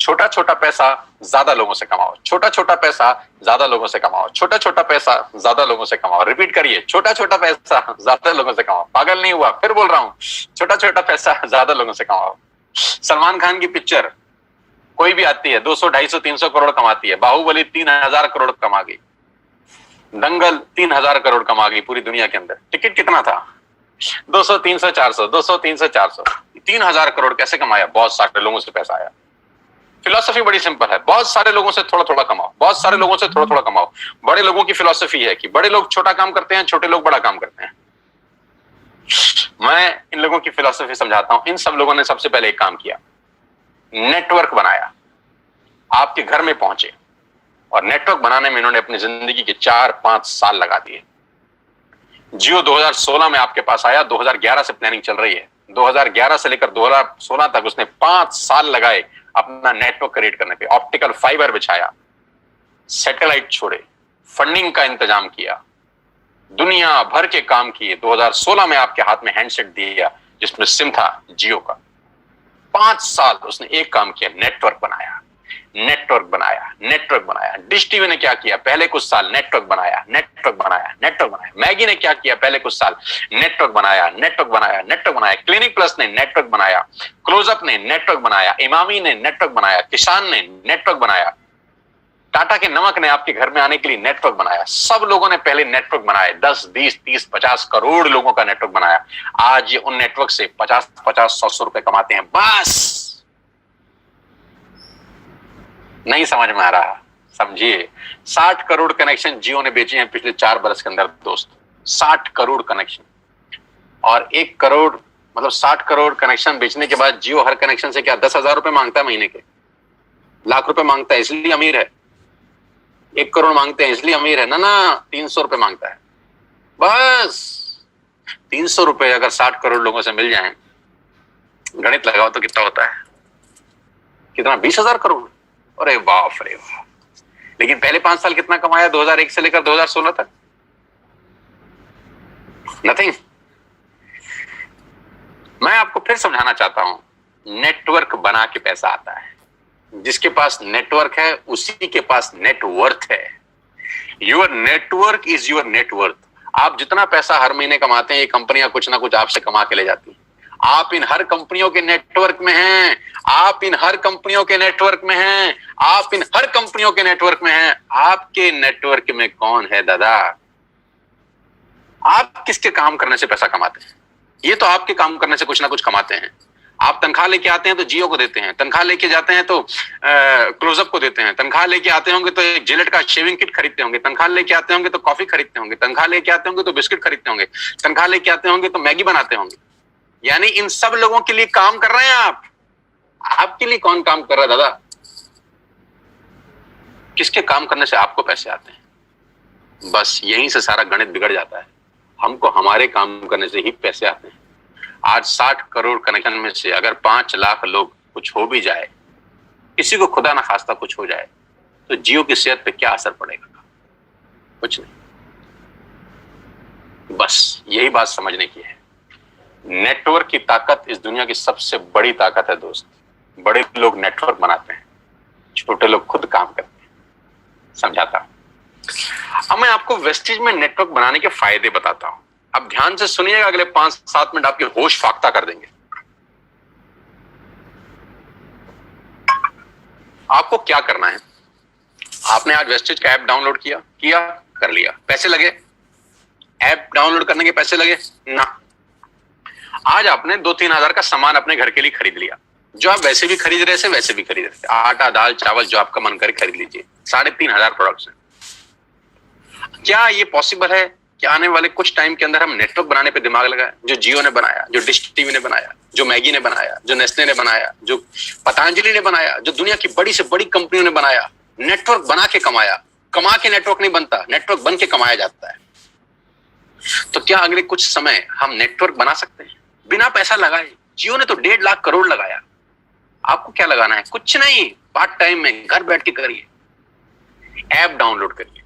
छोटा छोटा पैसा ज्यादा लोगों से कमाओ, छोटा छोटा पैसा ज्यादा लोगों से कमाओ, छोटा छोटा पैसा ज्यादा लोगों से कमाओ। रिपीट करिए, छोटा छोटा पैसा ज्यादा लोगों से कमाओ। पागल नहीं हुआ? फिर बोल रहा हूं, छोटा छोटा पैसा ज्यादा लोगों से कमाओ। सलमान खान की पिक्चर कोई भी आती है 200, 250, 300 करोड़ कमाती है। बाहुबली 3000 करोड़ कमा गई, दंगल 3000 करोड़ कमा गई पूरी दुनिया के अंदर। टिकट कितना था? 200, 300, 400, 200, 300, 400, 3000 करोड़ कैसे कमाया? बहुत सारे लोगों से पैसा आया। फिलॉसफी बड़ी सिंपल है, बहुत सारे लोगों से थोड़ा थोड़ा कमाओ, बहुत सारे लोगों से थोड़ा थोड़ा कमाओ। बड़े लोगों की फिलॉसफी है कि बड़े लोग छोटा काम करते हैं, छोटे लोग बड़ा काम करते हैं। मैं इन लोगों की फिलॉसफी समझाता हूं। इन सब लोगों ने सबसे पहले एक काम किया, नेटवर्क बनाया, आपके घर में पहुंचे, और नेटवर्क बनाने में इन्होंने अपनी जिंदगी के 4-5 साल लगा दिए। जियो 2016 में आपके पास आया, 2011 से प्लानिंग चल रही है। 2011 से लेकर 2016 तक उसने 5 साल लगाए अपना नेटवर्क क्रिएट करने पे। ऑप्टिकल फाइबर बिछाया, सैटेलाइट छोड़े, फंडिंग का इंतजाम किया, दुनिया भर के काम किए। 2016 में आपके हाथ में हैंडसेट दिया जिसमें सिम था जियो का। 5 साल उसने एक काम किया, नेटवर्क बनाया, नेटवर्क बनाया, नेटवर्क बनाया। डिश टीवी ने क्या किया? पहले कुछ साल नेटवर्क बनाया, नेटवर्क बनाया, नेटवर्क बनाया। मैगी ने क्या किया? पहले कुछ साल नेटवर्क बनाया, नेटवर्क बनाया, नेटवर्क बनाया। क्लिनिक प्लस ने नेटवर्क बनाया, क्लोजअप ने नेटवर्क बनाया, इमामी ने नेटवर्क बनाया, किसान ने नेटवर्क बनाया, टाटा के नमक ने आपके घर में आने के लिए नेटवर्क बनाया। सब लोगों ने पहले नेटवर्क बनाए, 10, 20, 30, 50 करोड़ लोगों का नेटवर्क बनाया। आज ये उन नेटवर्क से 50, 100 रुपए कमाते हैं। बस नहीं समझ में आ रहा? समझिए, 60 करोड़ कनेक्शन जियो ने बेचे हैं पिछले 4 बरस के अंदर दोस्त। 60 करोड़ कनेक्शन, और 1 करोड़ मतलब 60 करोड़ कनेक्शन बेचने के बाद जियो हर कनेक्शन से क्या 10,000 रुपए मांगता है महीने के? लाख रुपए मांगता है, इसलिए अमीर है। 1 करोड़ मांगते हैं इसलिए अमीर है ना? 300 रुपए मांगता है। बस 300 रुपए अगर 60 करोड़ लोगों से मिल जाएं, गणित लगाओ तो कितना होता है? कितना? 20,000 करोड़। अरे बाप रे बाप। लेकिन पहले 5 साल कितना कमाया 2001 से लेकर 2016 तक? नथिंग। मैं आपको फिर समझाना चाहता हूं, नेटवर्क बना के पैसा आता है। जिसके पास नेटवर्क है उसी के पास नेटवर्थ है। Your network is your net worth. आप जितना पैसा हर महीने कमाते हैं, ये कंपनियां कुछ ना कुछ आपसे कमा के ले जाती हैं। आप इन हर कंपनियों के नेटवर्क में हैं, आप इन हर कंपनियों के नेटवर्क में हैं, आप इन हर कंपनियों के नेटवर्क में हैं। आपके नेटवर्क में कौन है दादा? आप किसके काम करने से पैसा कमाते हैं? ये तो आपके काम करने से कुछ ना कुछ कमाते हैं। आप तनख्वाह लेके आते हैं तो जियो को देते हैं, तनख्वाह लेके जाते हैं तो क्लोजअप को देते हैं, तनख्वाह लेके आते होंगे तो एक जिलेट का शेविंग किट खरीदते होंगे, तनख्वाह लेके आते होंगे तो कॉफी खरीदते होंगे, तनख्वाह लेके आते होंगे तो बिस्किट खरीदते होंगे, तनख्वाह लेके आते होंगे तो मैगी बनाते होंगे। यानी इन सब लोगों के लिए काम कर रहे हैं आप। आपके लिए कौन काम कर रहा है दादा? किसके काम करने से आपको पैसे आते हैं? बस यहीं से सारा गणित बिगड़ जाता है। हमको हमारे काम करने से ही पैसे आते हैं। आज 60 करोड़ कनेक्शन में से अगर 5 लाख लोग कुछ हो भी जाए, किसी को खुदा ना खास्ता कुछ हो जाए, तो जियो की सेहत पे क्या असर पड़ेगा? कुछ नहीं। बस यही बात समझने की है। नेटवर्क की ताकत इस दुनिया की सबसे बड़ी ताकत है दोस्त। बड़े लोग नेटवर्क बनाते हैं, छोटे लोग खुद काम करते हैं। समझाता हूं। अब मैं आपको वेस्टेज में नेटवर्क बनाने के फायदे बताता हूं। अब ध्यान से सुनिएगा, अगले 5-7 मिनट आपके होश फाख्ता कर देंगे। आपको क्या करना है? आपने आज वेस्टेज का ऐप डाउनलोड किया कर लिया, पैसे लगे? ऐप डाउनलोड करने के पैसे लगे ना? आज आपने 2-3 हजार का सामान अपने घर के लिए खरीद लिया, जो आप वैसे भी खरीद रहे थे वैसे भी खरीद रहे थे। आटा, दाल, चावल, जो आपका मन करे खरीद लीजिए। 3,500 प्रोडक्ट्स हैं। क्या ये पॉसिबल है कि आने वाले कुछ टाइम के अंदर हम नेटवर्क बनाने पे दिमाग लगाएं? जो जियो ने बनाया, जो डिश टीवी ने बनाया, जो मैगी ने बनाया, जो नेस्ले ने बनाया, जो पतंजलि ने बनाया, जो दुनिया की बड़ी से बड़ी कंपनियों ने बनाया, नेटवर्क बना के कमाया। कमा के नेटवर्क नहीं बनता, नेटवर्क बन के कमाया जाता है। तो क्या अगले कुछ समय हम नेटवर्क बना सकते हैं बिना पैसा लगाए? जियो ने तो 1.5 लाख करोड़ लगाया। आपको क्या लगाना है? कुछ नहीं, पार्ट टाइम में घर बैठ के करिए। ऐप डाउनलोड करिए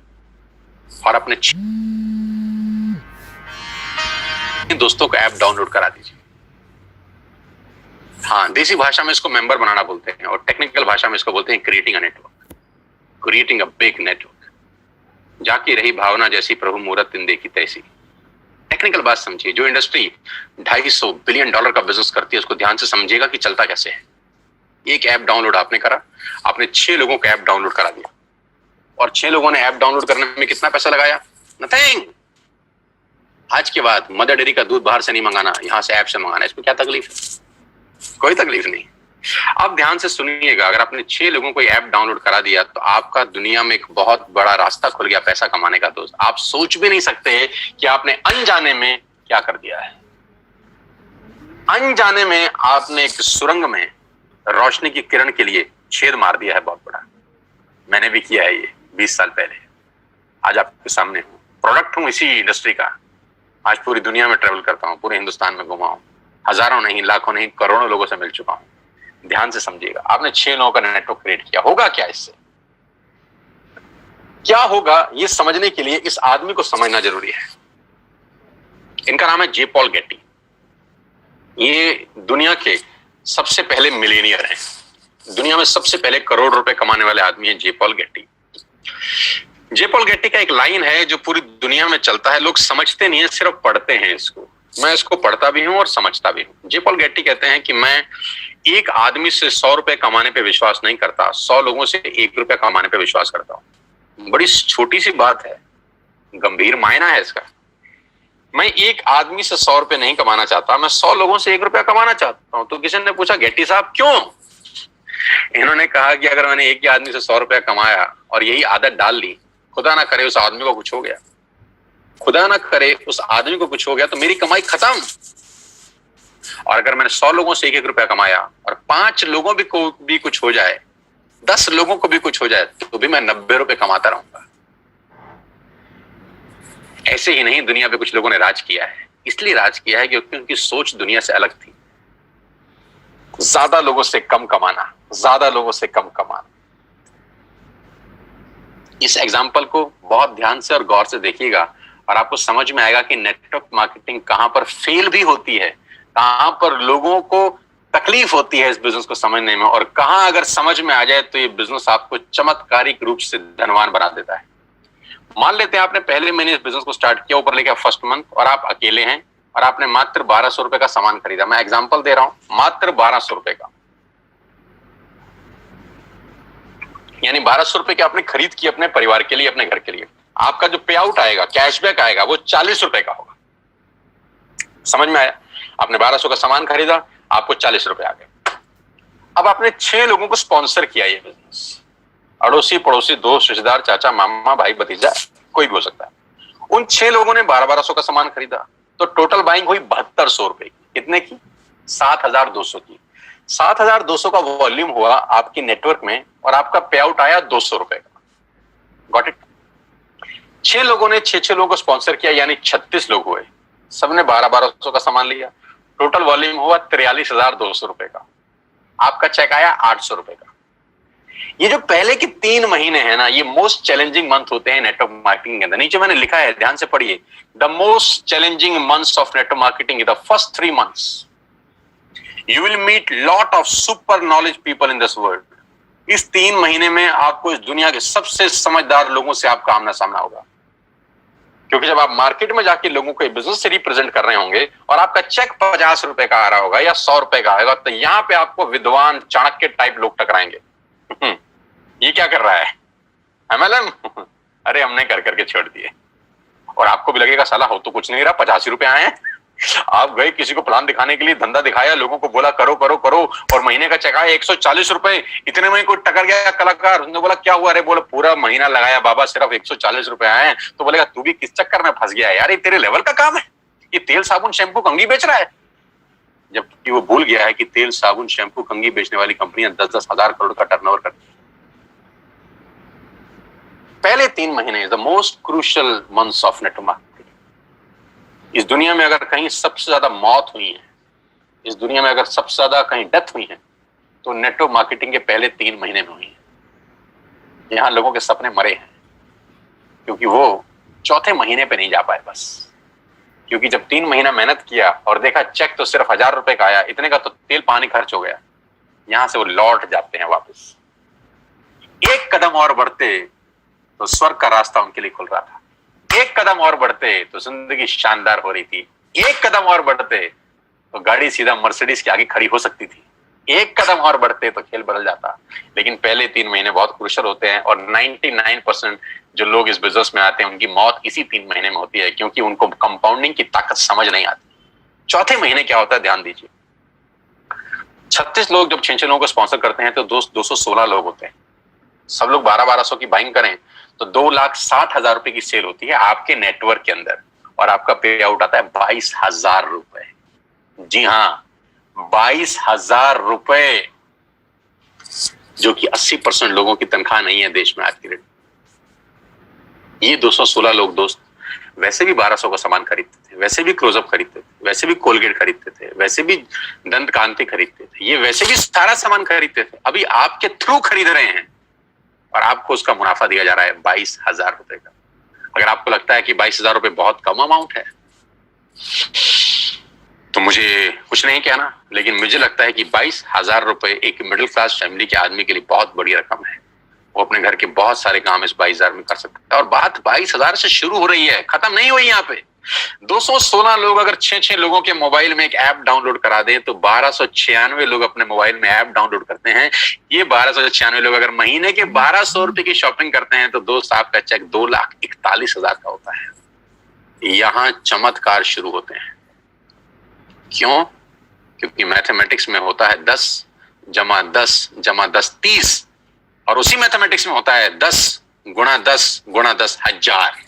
और अपने दोस्तों को ऐप डाउनलोड करा दीजिए। हाँ, देसी भाषा में इसको मेंबर बनाना बोलते हैं और टेक्निकल भाषा में इसको बोलते हैं creating a network, creating a big network. जाकी रही भावना जैसी प्रभु मूरत इन देखी तैसी। टेक्निकल बात समझिए। जो इंडस्ट्री $250 बिलियन का बिजनेस करती है, उसको ध्यान से समझिएगा कि चलता कैसे है। एक ऐप डाउनलोड आपने करा, आपने 6 लोगों को ऐप डाउनलोड करा दिया और 6 लोगों ने ऐप डाउनलोड करने में कितना पैसा लगाया? नथिंग। आज के बाद मदर डेयरी का दूध बाहर से नहीं मंगाना, यहां से ऐप से मंगाना। इसमें क्या तकलीफ है? कोई तकलीफ नहीं। अब ध्यान से सुनिएगा, अगर आपने 6 लोगों को ऐप डाउनलोड करा दिया तो आपका दुनिया में एक बहुत बड़ा रास्ता खुल गया पैसा कमाने का दोस्त। आप सोच भी नहीं सकते कि आपने अनजाने में क्या कर दिया है। अनजाने में आपने एक सुरंग में रोशनी की किरण के लिए छेद मार दिया है बहुत बड़ा। मैंने भी किया है ये 20 साल पहले। आज आपके सामने हूं, प्रोडक्ट हूं इसी इंडस्ट्री का। आज पूरी दुनिया में ट्रेवल करता हूं, पूरे हिंदुस्तान में घुमा हूं, हजारों नहीं, लाखों नहीं, करोड़ों लोगों से मिल चुका हूं। ध्यान से समझिएगा, आपने 6 लोगों का नेटवर्क क्रिएट किया। होगा क्या इससे? क्या होगा ये समझने के लिए इस आदमी को समझना जरूरी है। इनका नाम है जे पॉल गेटी। ये दुनिया के सबसे पहले मिलियनियर हैं। दुनिया में सबसे पहले करोड़ रुपए कमाने वाले आदमी है जे पॉल गेटी। जे पॉल गेटी का एक लाइन है जो पूरी दुनिया में चलता है। लोग समझते नहीं है, सिर्फ पढ़ते हैं इसको। मैं इसको पढ़ता भी हूं और समझता भी हूं। जे पॉल गेटी कहते हैं कि मैं एक आदमी से 100 रुपए कमाने पे विश्वास नहीं करता, 100 लोगों से 1 रुपया कमाने पे विश्वास करता हूं। बड़ी छोटी सी बात है, गंभीर मायना है इसका। मैं एक आदमी से 100 रुपए नहीं कमाना चाहता, मैं 100 लोगों से 1 रुपया कमाना चाहता हूं। तो किसी ने पूछा, गेटी साहब क्यों? इन्होंने कहा कि अगर मैंने एक ही आदमी से 100 रुपया कमाया और यही आदत डाल ली, खुदा ना करे उस आदमी को कुछ हो गया, खुदा ना करे उस आदमी को कुछ हो गया, तो मेरी कमाई खत्म। और अगर मैंने 100 लोगों से 1-1 रुपया कमाया और 5 लोगों को भी कुछ हो जाए, 10 लोगों को भी कुछ हो जाए, तो भी मैं 90 रुपए कमाता रहूंगा। ऐसे ही नहीं, दुनिया पे कुछ लोगों ने राज किया है। इसलिए राज किया है क्योंकि उनकी सोच दुनिया से अलग थी। ज्यादा लोगों से कम कमाना, ज्यादा लोगों से कम कमाना। इस एग्जाम्पल को बहुत ध्यान से और गौर से देखिएगा और आपको समझ में आएगा कि नेटवर्क मार्केटिंग कहां पर फेल भी होती है, कहां पर लोगों को तकलीफ होती है इस बिजनेस को समझने में, और कहां अगर समझ में आ जाए तो ये बिजनेस आपको चमत्कारिक रूप से धनवान बना देता है। मान लेते हैं आपने पहले महीने इस बिजनेस को स्टार्ट किया, ऊपर लेके फर्स्ट मंथ, और आप अकेले हैं और आपने मात्र 1200 रुपए का सामान खरीदा। मैं एग्जांपल दे रहा हूं, मात्र 1200 रुपए का, यानी 1200 रुपए की आपने खरीद की अपने परिवार के लिए, अपने घर के लिए। आपका जो पे आउट आएगा, कैशबैक आएगा, वो 40 रुपए का होगा। समझ में आया? आपने 1200 का सामान खरीदा, आपको 40 रुपए आ गए। अब आपने 6 लोगों को स्पॉन्सर किया ये बिजनेस, अड़ोसी पड़ोसी, दोस्त, रिश्तेदार, चाचा, मामा, भाई, भतीजा, कोई भी हो सकता है। उन 6 लोगों ने 1200 का सामान खरीदा, तो टोटल बाइंग हुई 7200 रुपए की। कितने की? 7200 की। 7200 का वॉल्यूम हुआ आपकी नेटवर्क में, और आपका पे आउट आया 200 रुपए का। Got it? 6 लोगों ने 6 लोगों को स्पॉन्सर किया, यानी 36 लोग हुए, सबने 1200 का सामान लिया, टोटल वॉल्यूम हुआ 43,200 रुपए का। आपका चेक आया 800 रुपए का। ये जो पहले के 3 महीने हैं ना, ये मोस्ट चैलेंजिंग मंथ होते हैं नेटवर्क मार्केटिंग के अंदर। नीचे मैंने लिखा है, ध्यान से पढ़िए, the most challenging months of network marketing the first 3 months. You will meet lot of super knowledge people in this world. इस 3 महीने में आपको इस दुनिया के सबसे समझदार लोगों से आपका आमना सामना होगा, क्योंकि जब आप मार्केट में जाके लोगों को बिजनेस से रिप्रेजेंट कर रहे होंगे और आपका चेक 50 रुपए का आ रहा होगा या 100 रुपए का आएगा, तो यहां पे आपको विद्वान, चाणक्य टाइप लोग टकराएंगे। ये क्या कर रहा है MLM? अरे हमने कर करके छोड़ दिए। और आपको भी लगेगा साला हो तो कुछ नहीं रहा, 85 रुपए आए हैं। आप गए किसी को प्लान दिखाने के लिए, धंधा दिखाया, लोगों को बोला करो करो करो, और महीने का चेक आया 140 रुपए। इतने में कोई टकर गया कलाकार, उसने बोला क्या हुआ? अरे बोला पूरा महीना लगाया बाबा, सिर्फ 140 रुपए आए हैं। तो बोलेगा तू भी किस चक्कर में फंस गया यार, ये तेरे लेवल का काम है, ये तेल साबुन शैम्पू कंघी बेच रहा है। जबकि वो भूल गया है कि तेल साबुन शैम्पू कंघी बेचने वाली कंपनियां 10-10 हजार करोड़ का टर्नओवर करती है। पहले 3 महीने the most crucial months of network marketing. इस दुनिया में अगर कहीं सबसे ज्यादा मौत हुई है, इस दुनिया में अगर सबसे ज्यादा कहीं डेथ हुई है, तो नेटवर्क मार्केटिंग के पहले 3 महीने में हुई है। यहां लोगों के सपने मरे हैं, क्योंकि वो चौथे महीने पे नहीं जा पाए बस। क्योंकि जब 3 महीना मेहनत किया और देखा चेक तो सिर्फ 1000 रुपए का आया, इतने का तो तेल पानी खर्च हो गया, यहां से वो लौट जाते हैं वापस। एक कदम और बढ़ते तो स्वर्ग का रास्ता उनके लिए खुल रहा था। एक कदम और बढ़ते तो जिंदगी शानदार हो रही थी। एक कदम और बढ़ते तो गाड़ी सीधा मर्सिडीज के आगे खड़ी हो सकती थी। एक कदम और बढ़ते तो खेल बदल जाता। लेकिन पहले 3 महीने बहुत क्रूशियल होते हैं, और 99% जो लोग इस बिजनेस में आते हैं उनकी मौत इसी 3 महीने में होती है, क्योंकि उनको कंपाउंडिंग की ताकत समझ नहीं आती। चौथे महीने क्या होता है, ध्यान दीजिए। 36 लोग जब 6 लोगों को स्पॉन्सर करते हैं तो 216 लोग होते हैं। सब लोग 1200 की बाइंग करें तो 2,60,000 रुपए की सेल होती है आपके नेटवर्क के अंदर, और आपका पे आउट आता है 22,000 रुपए। जी हाँ, 22,000 रुपए, जो कि 80% लोगों की तनख्वाह नहीं है देश में आज की डेट। ये 216 लोग दोस्त वैसे भी 1200 का सामान खरीदते थे, वैसे भी क्लोजअप खरीदते थे, वैसे भी कोलगेट खरीदते थे, वैसे भी दंत कांति खरीदते थे, ये वैसे भी सारा सामान खरीदते थे। अभी आपके थ्रू खरीद रहे हैं और आपको उसका मुनाफा दिया जा रहा है 22,000 रुपए का। अगर आपको लगता है कि 22,000 रुपए बहुत कम अमाउंट है, तो मुझे कुछ नहीं कहना, लेकिन मुझे लगता है कि 22,000 रुपए एक मिडिल क्लास फैमिली के आदमी के लिए बहुत बड़ी रकम है। वो अपने घर के बहुत सारे काम इस 22,000 में कर सकता है। और बात 22,000 से शुरू हो रही है, खत्म नहीं हुई यहाँ पे। 216 लोग अगर 6 लोगों के मोबाइल में एक ऐप डाउनलोड करा दें तो 1296 लोग अपने मोबाइल में ऐप डाउनलोड करते हैं। ये 1296 लोग अगर महीने के 1200 रुपए की शॉपिंग करते हैं तो दोस्त आपका चेक 2,41,000 का होता है। यहां चमत्कार शुरू होते हैं। क्यों? क्योंकि मैथमेटिक्स में होता है 10 जमा 10 जमा 10 30, और उसी मैथमेटिक्स में होता है 10 गुणा 10 गुणा 10,000।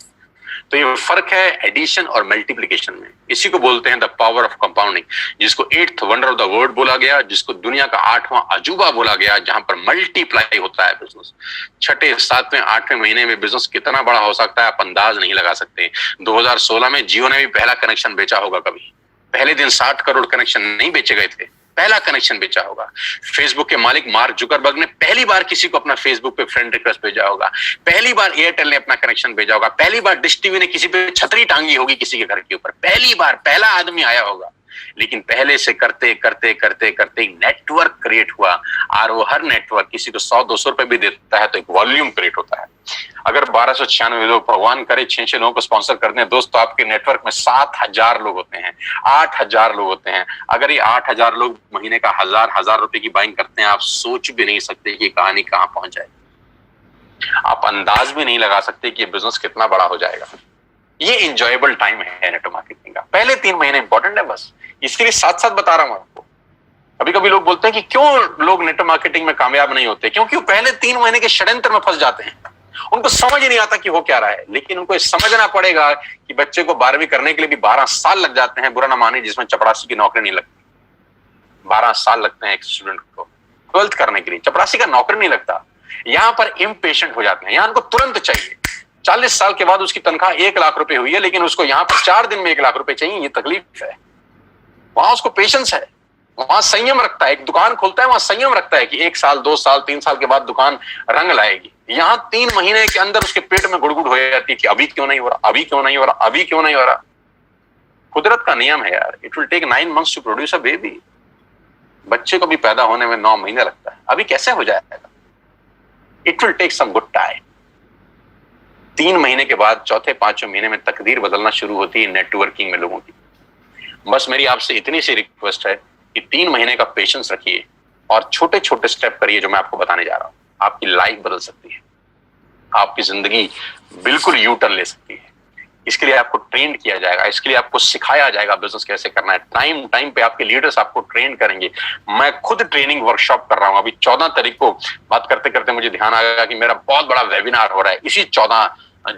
तो ये फर्क है एडिशन और मल्टीप्लिकेशन में। इसी को बोलते हैं द पावर ऑफ कंपाउंडिंग, जिसको 8th wonder of the world बोला गया, जिसको दुनिया का 8वां अजूबा बोला गया, जहां पर मल्टीप्लाई होता है बिजनेस। 6, 7, 8वें महीने में बिजनेस कितना बड़ा हो सकता है आप अंदाज नहीं लगा सकते। 2016 में जियो ने भी पहला कनेक्शन बेचा होगा। कभी पहले दिन 60 करोड़ कनेक्शन नहीं बेचे गए थे, पहला कनेक्शन बेचा होगा। फेसबुक के मालिक मार्क जुकरबर्ग ने पहली बार किसी को अपना फेसबुक पे फ्रेंड रिक्वेस्ट भेजा होगा। पहली बार एयरटेल ने अपना कनेक्शन भेजा होगा। पहली बार डिश टीवी ने किसी पे छतरी टांगी होगी किसी के घर के ऊपर। पहली बार पहला आदमी आया होगा। लेकिन पहले से करते करते करते करते नेटवर्क क्रिएट हुआ, और वो हर नेटवर्क किसी को 100-200 रुपए भी देता है तो एक वॉल्यूम क्रिएट होता है। अगर 1296 लोग, भगवान करे 6 लोगों को स्पॉन्सर कर दें दोस्त, तो आपके नेटवर्क में 7000 लोग होते हैं, 8000 लोग होते हैं। अगर ये 8000 लोग महीने का 1000 रुपए की बाइंग करते हैं, आप सोच भी नहीं सकते कि कहानी कहां पहुंच जाएगी। आप अंदाज भी नहीं लगा सकते कि ये बिजनेस कितना बड़ा हो जाएगा। ये इंजॉयबल टाइम है नेटवर्क मार्केटिंग का। पहले 3 महीने इंपॉर्टेंट है, बस इसके लिए साथ साथ बता रहा हूं आपको। कभी कभी लोग बोलते हैं कि क्यों लोग नेटवर्क मार्केटिंग में कामयाब नहीं होते, क्योंकि वो पहले 3 महीने के षड्यंत्र में फंस जाते हैं। उनको समझ ही नहीं आता कि हो क्या रहा है। लेकिन उनको समझना पड़ेगा कि बच्चे को 12वीं करने के लिए भी 12 साल लग जाते हैं, बुरा ना माने, जिसमें चपरासी की नौकरी नहीं लगती। 12 साल लगते हैं एक स्टूडेंट को 12th करने के लिए, चपरासी का नौकरी नहीं लगता। यहां पर इम्पेशेंट हो जाते हैं, यहां उनको तुरंत चाहिए। 40 साल के बाद उसकी तनख्वाह 1 लाख रुपए हुई है, लेकिन उसको यहां पर 4 दिन में 1 लाख रुपए चाहिए। ये तकलीफ है। वहां उसको पेशेंस है, वहां संयम रखता है। एक दुकान खोलता है, वहां संयम रखता है कि 1 साल 2 साल 3 साल के बाद दुकान रंग लाएगी। यहां 3 महीने के अंदर उसके पेट में गुड़गुड़ हो जाती थी, अभी क्यों नहीं हो रहा, अभी क्यों नहीं हो रहा, अभी क्यों नहीं हो रहा। कुदरत का नियम है यार, it will take 9 months to produce a baby. बच्चे को भी पैदा होने में 9 महीने लगता है, अभी कैसे हो जाएगा। It will take some good time. 3 महीने के बाद चौथे 5वें महीने में तकदीर बदलना शुरू होती है नेटवर्किंग में लोगों की। बस मेरी आपसे इतनी सी रिक्वेस्ट है कि 3 महीने का पेशेंस रखिए और छोटे छोटे स्टेप करिए, जो मैं आपको बताने जा रहा हूं। आपकी लाइफ बदल सकती है, आपकी जिंदगी बिल्कुल यू टर्न ले सकती है। इसके लिए आपको ट्रेन किया जाएगा, इसके लिए आपको सिखाया जाएगा बिजनेस कैसे करना है। टाइम टाइम पे आपके लीडर्स आपको ट्रेन करेंगे। मैं खुद ट्रेनिंग वर्कशॉप कर रहा हूं। अभी 14 तारीख को बात करते करते मुझे ध्यान आया कि मेरा बहुत बड़ा वेबिनार हो रहा है। इसी 14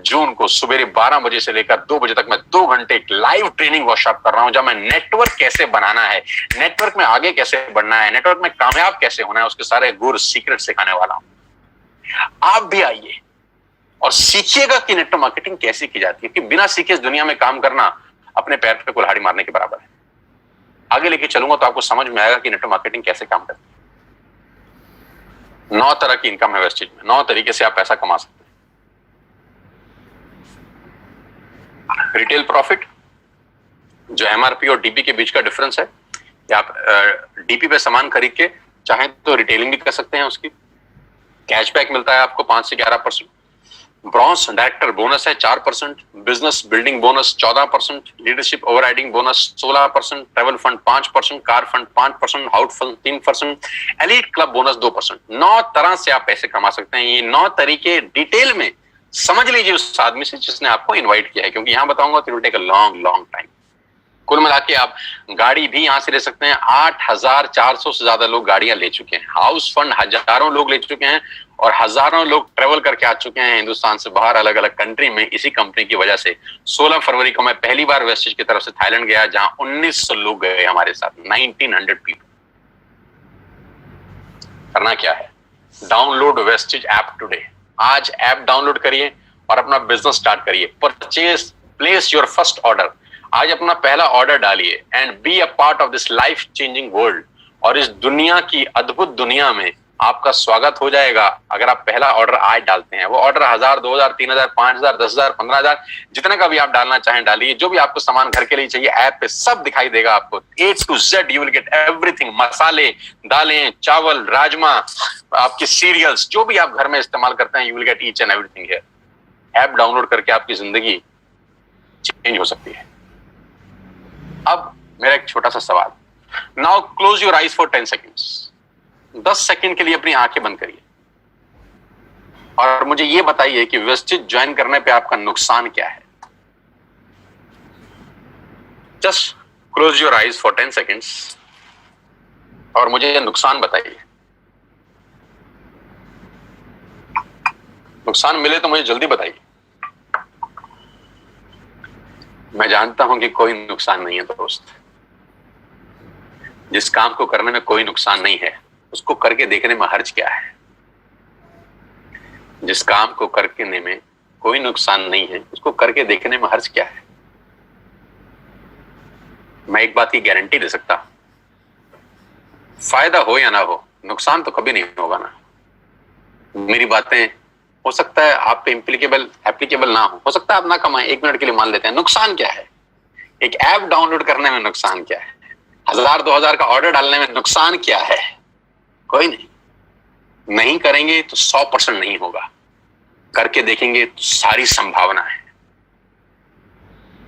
जून को सुबह 12 बजे से लेकर 2 बजे तक मैं 2 घंटे एक लाइव ट्रेनिंग वर्कशॉप कर रहा हूं, जहां मैं नेटवर्क कैसे बनाना है, नेटवर्क में आगे कैसे बढ़ना है, नेटवर्क में कामयाब कैसे होना है, उसके सारे गुर सीक्रेट सिखाने वाला हूं। आप भी आइए और सीखिएगा कि नेटवर्क मार्केटिंग कैसे की जाती है। कि बिना सीखे इस दुनिया में काम करना अपने पैर पे कुल्हाड़ी मारने के बराबर है। आगे लेके चलूंगा तो आपको समझ में आएगा कि नेटवर्क मार्केटिंग कैसे काम करती है। 9 तरह की इनकम है वेस्टेज में, 9 तरीके से आप पैसा कमा सकते हैं। रिटेल प्रॉफिट, जो एमआरपी और डीपी के बीच का डिफरेंस है, कि आप डीपी पे सामान खरीद के चाहें तो रिटेलिंग भी कर सकते हैं। उसकी कैशबैक मिलता है आपको 5 से 11%। ब्रॉन्ज डायरेक्टर बोनस है 4%, business building bonus 14%, leadership overriding bonus 16%, travel fund 5%, car fund 5%, house fund 3%, elite club bonus 2%। 9 तरह से आप पैसे कमा सकते हैं। ये 9 तरीके डिटेल में समझ लीजिए उस आदमी से जिसने आपको इनवाइट किया है, क्योंकि यहां बताऊंगा तो it will take a long long time. कुल मिला के आप गाड़ी भी यहां से ले सकते हैं। 8400 से ज्यादा लोग गाड़ियां ले चुके हैं। हाउस फंड हजारों लोग ले चुके हैं और हजारों लोग ट्रेवल करके आ चुके हैं हिंदुस्तान से बाहर, अलग अलग कंट्री में, इसी कंपनी की वजह से। 16 फरवरी को मैं पहली बार वेस्टेज की तरफ से थाईलैंड गया, जहां 1900 लोग गए हमारे साथ, 1900 पीपल। करना क्या है, डाउनलोड वेस्टेज ऐप टुडे। आज ऐप डाउनलोड करिए और अपना बिजनेस स्टार्ट करिए। Purchase, place your first order. आज अपना पहला ऑर्डर डालिए and be a part of this life changing world. और इस दुनिया की अद्भुत दुनिया में आपका स्वागत हो जाएगा अगर आप पहला ऑर्डर आज डालते हैं। वो ऑर्डर 1000, 2000, 3000, 5000, 10000, 15000, जितने का भी आप डालना चाहें डालिए। जो भी आपको सामान घर के लिए चाहिए ऐप पे सब दिखाई देगा आपको, A to Z you will get everything. मसाले, दालें, चावल, राजमा, आपके सीरियल्स, जो भी आप घर में इस्तेमाल करते हैं, you will get each and everything here. App download करके आपकी जिंदगी चेंज हो सकती है। अब मेरा एक छोटा सा सवाल, now close your eyes for 10 seconds. 10 second के लिए अपनी आंखें बंद करिए और मुझे यह बताइए कि वेस्टेज ज्वाइन करने पे आपका नुकसान क्या है। Just close your eyes for 10 seconds और मुझे नुकसान बताइए। नुकसान मिले तो मुझे जल्दी बताइए। मैं जानता हूं कि कोई नुकसान नहीं है दोस्त। जिस काम को करने में कोई नुकसान नहीं है उसको करके देखने में हर्ज क्या है। जिस काम को करने में कोई नुकसान नहीं है उसको करके देखने में हर्ज क्या है। मैं एक बात की गारंटी दे सकता, फायदा हो या ना हो, नुकसान तो कभी नहीं होगा ना। मेरी बातें हो सकता है आप पे एप्लीकेबल ना हो सकता है आप ना कमाएं, 1 मिनट के लिए मान लेते हैं। नुकसान क्या है? एक ऐप डाउनलोड करने में नुकसान क्या है? 1000-2000 का ऑर्डर डालने में नुकसान क्या है? कोई नहीं करेंगे तो 100% नहीं होगा, करके देखेंगे तो सारी संभावना है।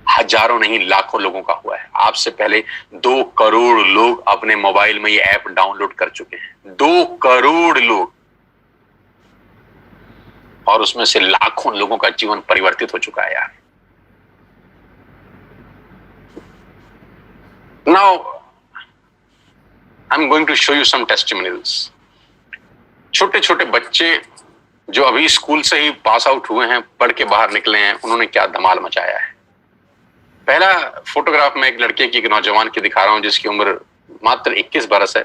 हजारों नहीं लाखों लोगों का हुआ है। आपसे पहले 2 करोड़ लोग अपने मोबाइल में ये ऐप डाउनलोड कर चुके हैं, 2 करोड़ लोग, और उसमें से लाखों लोगों का जीवन परिवर्तित हो चुका है यार। Now I am going to show you some testimonials. छोटे छोटे बच्चे जो अभी स्कूल से ही पास आउट हुए हैं, पढ़ के बाहर निकले हैं, उन्होंने क्या धमाल मचाया है। पहला फोटोग्राफ में एक लड़के की, एक नौजवान की दिखा रहा हूं जिसकी उम्र मात्र 21 बरस है।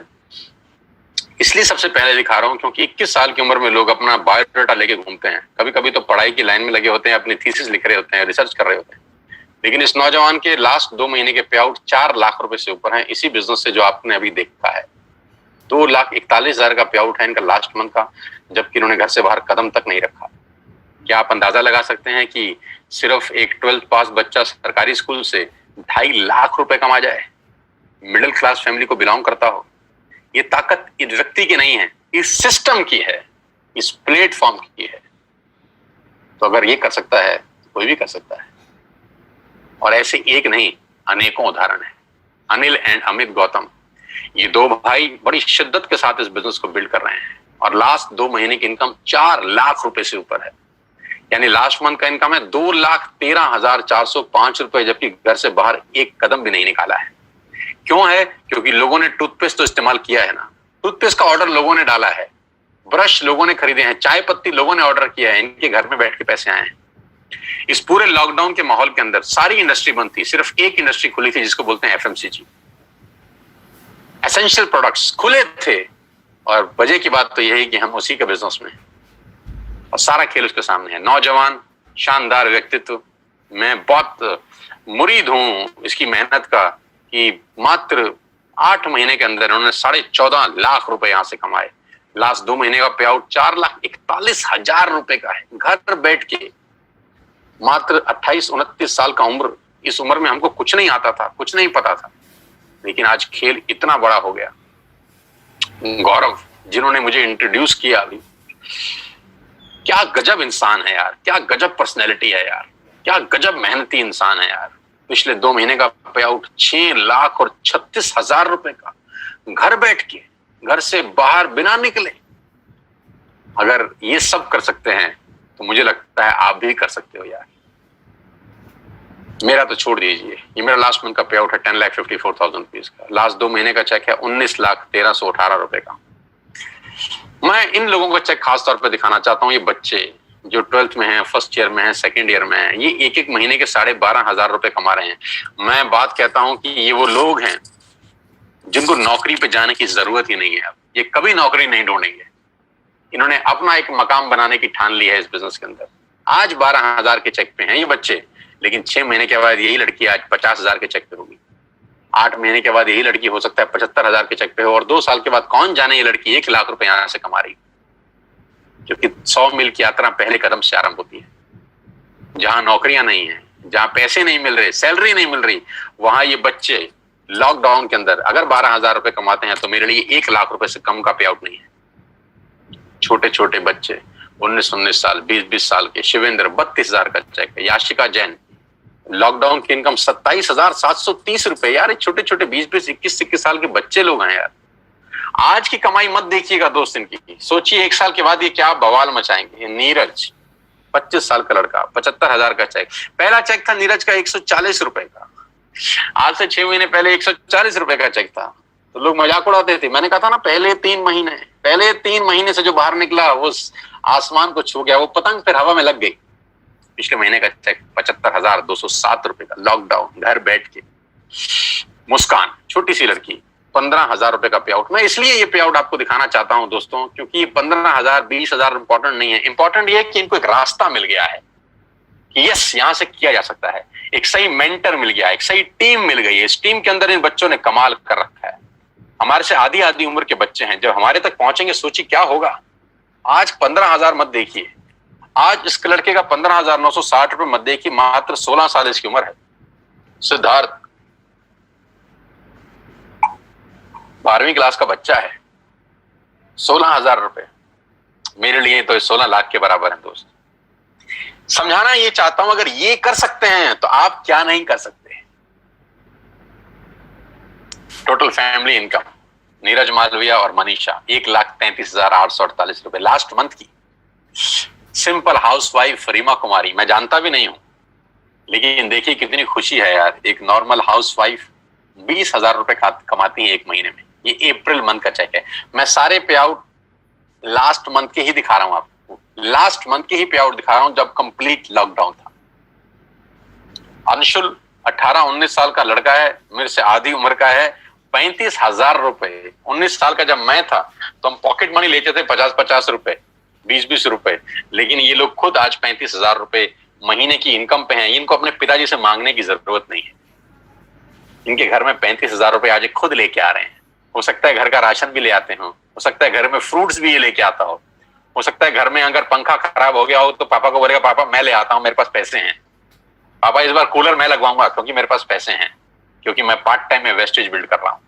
इसलिए सबसे पहले दिखा रहा हूं क्योंकि 21 साल की उम्र में लोग अपना बायोडाटा लेके घूमते हैं। कभी कभी तो पढ़ाई की लाइन में लगे होते हैं, अपनी थीसिस लिख रहे होते हैं, रिसर्च कर रहे होते हैं। लेकिन इस नौजवान के लास्ट 2 महीने के पे आउट 4 लाख रुपए से ऊपर हैं, इसी बिजनेस से जो आपने अभी देखा है। 2,41,000 का पे आउट है इनका लास्ट मंथ का, जबकि इन्होंने घर से बाहर कदम तक नहीं रखा। क्या आप अंदाजा लगा सकते हैं कि सिर्फ एक 12th पास बच्चा सरकारी स्कूल से 2.5 लाख रुपए कमा जाए, मिडिल क्लास फैमिली को बिलोंग करता हो? ये ताकत इस व्यक्ति की नहीं है, इस सिस्टम की है, इस प्लेटफॉर्म की है। तो अगर ये कर सकता है तो कोई भी कर सकता है। और ऐसे एक नहीं, अनेकों उदाहरण है। अनिल एंड अमित गौतम, ये 2 भाई बड़ी शिद्दत के साथ इस बिजनेस को बिल्ड कर रहे हैं और लास्ट 2 महीने की इनकम 4 लाख रुपए से ऊपर है। यानी लास्ट मंथ का इनकम है 2,13,405 रुपए, जबकि घर से बाहर एक कदम भी नहीं निकाला है। क्यों है? क्योंकि लोगों ने टूथपेस्ट तो इस्तेमाल किया है ना, टूथपेस्ट का ऑर्डर लोगों ने डाला है, ब्रश लोगों ने खरीदे हैं, चाय पत्ती लोगों ने ऑर्डर किया है, इनके घर में बैठ के पैसे आए हैं। इस पूरे लॉकडाउन के माहौल के अंदर सारी इंडस्ट्री बंद थी, सिर्फ एक इंडस्ट्री खुली थी जिसको बोलते हैं एफएमसीजी। एसेंशियल प्रोडक्ट्स खुले थे और वजह की बात तो यही कि हम उसी के बिजनेस में, और सारा खेल उसके सामने है। नौजवान, शानदार व्यक्तित्व, मैं बहुत मुरीद हूं इसकी मेहनत का कि मात्र 8 महीने के अंदर उन्होंने 14.5 लाख रुपए यहां से कमाए। लास्ट 2 महीने का पे आउट 4,41,000 रुपए का है, घर बैठ के। मात्र 28-29 साल का उम्र, इस उम्र में हमको कुछ नहीं आता था, कुछ नहीं पता था, लेकिन आज खेल इतना बड़ा हो गया। गौरव जिन्होंने मुझे इंट्रोड्यूस किया अभी, क्या गजब इंसान है यार, क्या गजब पर्सनैलिटी है यार, क्या गजब मेहनती इंसान है यार। पिछले 2 महीने का पे आउट 6,36,000 रुपए का, घर बैठ के, घर से बाहर बिना निकले। अगर ये सब कर सकते हैं तो मुझे लगता है आप भी कर सकते हो यार। मेरा तो छोड़ दीजिए, ये मेरा लास्ट मंथ का पे आउट है 10,54,000 रुपीज का। लास्ट 2 महीने का चेक है 19,1318 रुपए का। मैं इन लोगों का चेक खास तौर पर दिखाना चाहता हूँ। ये बच्चे जो 12th में हैं, फर्स्ट ईयर में हैं, सेकंड ईयर में हैं, ये एक महीने के 12,500 रुपए कमा रहे हैं। मैं बात कहता हूं कि ये वो लोग हैं जिनको नौकरी पे जाने की जरूरत ही नहीं है। अब ये कभी नौकरी नहीं ढूंढेंगे। इन्होंने अपना एक मकाम बनाने की ठान ली है इस बिजनेस के अंदर। आज 12,000 के चेक पे हैं ये बच्चे, लेकिन 6 महीने के बाद यही लड़की आज 50,000 के चेक पे होगी। 8 महीने के बाद यही लड़की हो सकता है 75,000 के चेक पे हो, और 2 साल के बाद कौन जाने ये लड़की 1 लाख रुपए यहां से कमा रही, क्योंकि 100 मील की यात्रा पहले कदम से आरंभ होती है। जहां नौकरियां नहीं है, जहां पैसे नहीं मिल रहे, सैलरी नहीं मिल रही, वहां ये बच्चे लॉकडाउन के अंदर अगर 12,000 रुपए कमाते हैं तो मेरे लिए 1 लाख रुपए से कम का पे आउट नहीं है। छोटे छोटे बच्चे 19-19 साल, 20-20 साल के, शिवेंद्र 32,000 का चेक है, याशिका जैन लॉकडाउन की इनकम 27,730 रुपए। यार छोटे छोटे 20-20, 21-21 साल के बच्चे लोग हैं यार। आज की कमाई मत देखिएगा दोस्त इनकी, सोचिए 1 साल के बाद ये क्या बवाल मचाएंगे। नीरज 25 साल का लड़का, 75,000 का चेक। पहला चेक था नीरज का 140 रुपए का, आज से 6 महीने पहले 140 रुपए का चेक था। तो लोग मजाक उड़ाते थे। मैंने कहा था ना, पहले 3 महीने से जो बाहर निकला वो आसमान को छू गया, वो पतंग फिर हवा में लग गई। पिछले महीने का चेक 75,207 रुपए का, लॉकडाउन, घर बैठ के। मुस्कान छोटी सी लड़की 15,000 रुपए का पे आउट। मैं इसलिए ये पे आउट आपको दिखाना चाहता हूं दोस्तों, क्योंकि 15,000 20,000 इंपॉर्टेंट नहीं है। इंपॉर्टेंट ये है कि इनको एक रास्ता मिल गया है कि यस, यहां से किया जा सकता है। एक सही मेंटर मिल गया, एक सही टीम मिल गई है। इस टीम के अंदर इन बच्चों ने कमाल कर रखा है। हमारे से आधी उम्र के बच्चे हैं, जब हमारे तक पहुंचेंगे सोचिए क्या होगा। आज 15,000 मत देखिए, आज इस लड़के का 15,960 रुपए मत देखिए, मात्र 16 साल इसकी उम्र है। सिद्धार्थ 12वीं क्लास का बच्चा है, 16,000 रुपए मेरे लिए तो 16 लाख के बराबर है दोस्त। समझाना ये चाहता हूं, अगर ये कर सकते हैं तो आप क्या नहीं कर सकते। Total family income Neeraj Malviya और मनीषा 1,33,848 रुपए लास्ट मंथ की। सिंपल हाउसवाइफ रीमा कुमारी, मैं जानता भी नहीं हूं, लेकिन देखिए कितनी खुशी है यार, एक नॉर्मल हाउसवाइफ 20,000 रुपए कमाती है एक महीने में। ये अप्रैल मंथ का चेक है। मैं सारे पे आउट लास्ट मंथ के ही दिखा रहा हूं आपको, लास्ट मंथ के ही पे आउट दिखा रहा हूं जब कंप्लीट लॉकडाउन था। अंशुल 18-19 साल का लड़का है, मेरे से आधी उम्र का है, 35,000 रुपए। 19 साल का जब मैं था तो हम पॉकेट मनी लेते थे 50-50 रुपए, 20-20 रुपए, लेकिन ये लोग खुद आज 35,000 रुपए महीने की इनकम पे हैं। इनको अपने पिताजी से मांगने की जरूरत नहीं है। इनके घर में 35,000 रुपए आज खुद लेके आ रहे हैं। हो सकता है घर का राशन भी ले आते हो सकता है घर में फ्रूट्स भी ये लेके आता हो सकता है घर में अगर पंखा खराब हो गया हो तो पापा को बोलेगा पापा मैं ले आता हूं, मेरे पास पैसे हैं, पापा इस बार कूलर मैं लगवाऊंगा क्योंकि मेरे पास पैसे हैं, क्योंकि मैं पार्ट टाइम में वेस्टेज बिल्ड कर रहा हूं।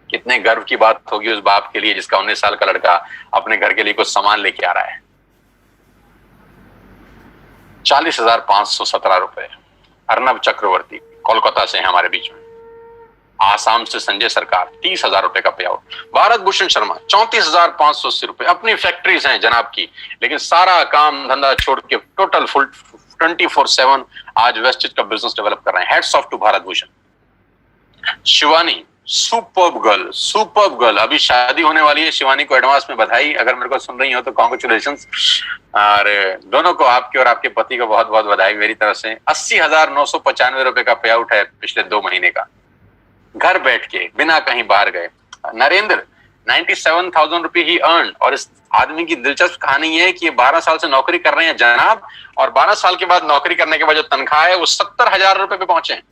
कितने गर्व की बात होगी उस बाप के लिए जिसका 19 साल का लड़का अपने घर के लिए कुछ सामान लेके आ रहा है। 40,517 रुपए। अर्नब चक्रवर्ती कोलकाता से है हमारे बीच में। आसाम से संजय सरकार 30,000 रुपए का पे आउट। भारत भूषण शर्मा 34,580 रुपए। अपनी फैक्ट्रीज हैं जनाब की, लेकिन सारा काम धंधा छोड़ के टोटल फुल 24/7 आज वेस्टेज का बिजनेस डेवलप कर रहे हैं। Hats off to Bharat Bhushan. Shivani superb girl, अभी शादी होने वाली है। शिवानी को एडवांस में बधाई, अगर मेरे को सुन रही हो तो कॉन्ग्रेचुलेशंस। और दोनों को, आपके और आपके पति को बहुत बहुत बधाई मेरी तरफ से। 80,995 रुपए का पे आउट है पिछले 2 महीने का, घर बैठ के बिना कहीं बाहर गए। नरेंद्र 97,000 रुपए ही अर्न। और इस आदमी की दिलचस्प कहानी ये है कि ये 12 साल से नौकरी कर रहे हैं जनाब, और 12 साल के बाद नौकरी करने के बाद जो तनख्वाह है वो 70,000 रुपए पे पहुंचे हैं।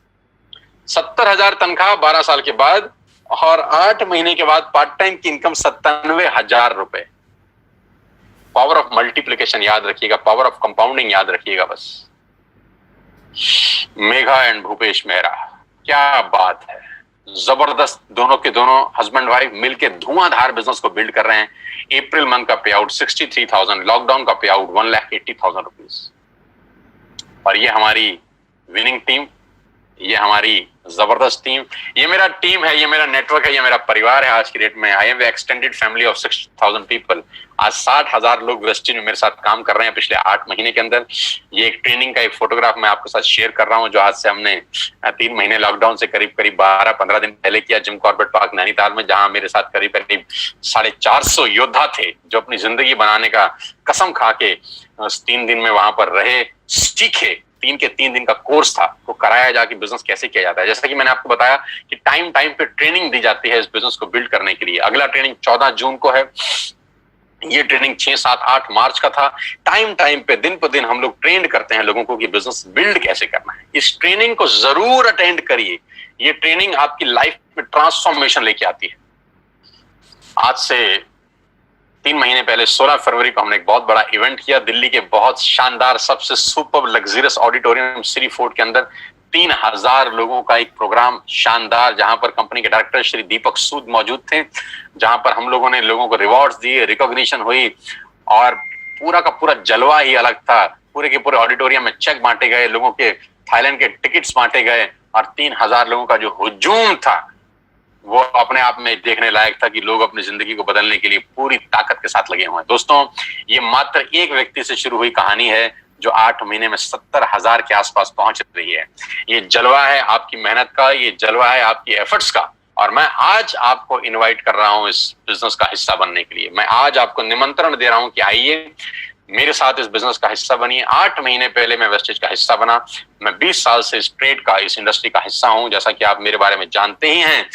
70,000 तनख्वाह 12 साल के बाद, और 8 महीने के बाद पार्ट टाइम की इनकम 97,000 रुपए। पावर ऑफ मल्टीप्लिकेशन याद रखिएगा, पावर ऑफ कंपाउंडिंग याद रखिएगा बस। मेघा एंड भूपेश मेहरा, क्या बात है, जबरदस्त। दोनों के दोनों हस्बैंड वाइफ मिलके धुआंधार बिजनेस को बिल्ड कर रहे हैं। अप्रैल मंथ का पे आउट 63,000, लॉकडाउन का पे आउट 1,80,000 रुपीज। और ये हमारी विनिंग टीम, ये हमारी जबरदस्त टीम, ये मेरा टीम है, ये मेरा नेटवर्क है, ये मेरा परिवार है आज की डेट में। I am extended family of 6,000 people. आज 60,000 लोग वेस्टिन में मेरे साथ काम कर रहे हैं पिछले 8 महीने के अंदर। ये एक ट्रेनिंग का एक फोटोग्राफ मैं आपके साथ शेयर कर रहा हूं, जो आज से हमने 3 महीने लॉकडाउन से करीब 12-15 दिन पहले किया जिम कॉर्बेट पार्क नैनीताल में, जहां मेरे साथ करीब 450 योद्धा थे जो अपनी जिंदगी बनाने का कसम खा के 3 दिन में वहां पर रहे, सीखे। 3 के 3 दिन का कोर्स था, वो कराया जाके बिजनेस कैसे किया जाता है। जैसा कि मैंने आपको बताया कि टाइम पे ट्रेनिंग दी जाती है इस बिजनेस को बिल्ड करने के लिए। अगला ट्रेनिंग 14 जून को है, ये ट्रेनिंग 6, 7, 8 मार्च का था। टाइम पे दिन पर दिन हम लोग ट्रेंड करते हैं लोगों को कि बिजनेस बिल्ड कैसे करना है। इस ट्रेनिंग को जरूर अटेंड करिए, ये ट्रेनिंग आपकी लाइफ में ट्रांसफॉर्मेशन लेके आती है। आज से 3 महीने पहले 16 फरवरी को हमने एक बहुत बड़ा इवेंट किया दिल्ली के बहुत शानदार सबसे super luxurious auditorium Shri fort के अंदर। 3,000 लोगों का एक प्रोग्राम शानदार, जहां पर कंपनी के डायरेक्टर श्री दीपक सूद मौजूद थे, जहां पर हम लोगों ने लोगों को रिवॉर्ड्स दिए, रिकॉग्निशन हुई, और पूरा का पूरा जलवा ही अलग था। पूरे के पूरे ऑडिटोरियम में चेक बांटे गए, लोगों के थाईलैंड के टिकट्स बांटे गए, और 3,000 लोगों का जो हुजूम था वो अपने आप में देखने लायक था कि लोग अपनी जिंदगी को बदलने के लिए पूरी ताकत के साथ लगे हुए हैं। दोस्तों, ये मात्र एक व्यक्ति से शुरू हुई कहानी है जो 8 महीने में 70,000 के आसपास पहुंच रही है। ये जलवा है आपकी मेहनत का, ये जलवा है आपकी एफर्ट्स का, और मैं आज आपको इनवाइट कर रहा हूं इस बिजनेस का हिस्सा बनने के लिए। मैं आज आपको निमंत्रण दे रहा हूं कि आइए मेरे साथ इस बिजनेस का हिस्सा बनिए। 8 महीने पहले मैं वेस्टेज का हिस्सा बना। मैं 20 साल से इस ट्रेड का, इस इंडस्ट्री का हिस्सा हूं। जैसा कि आप मेरे बारे में जानते ही हैं,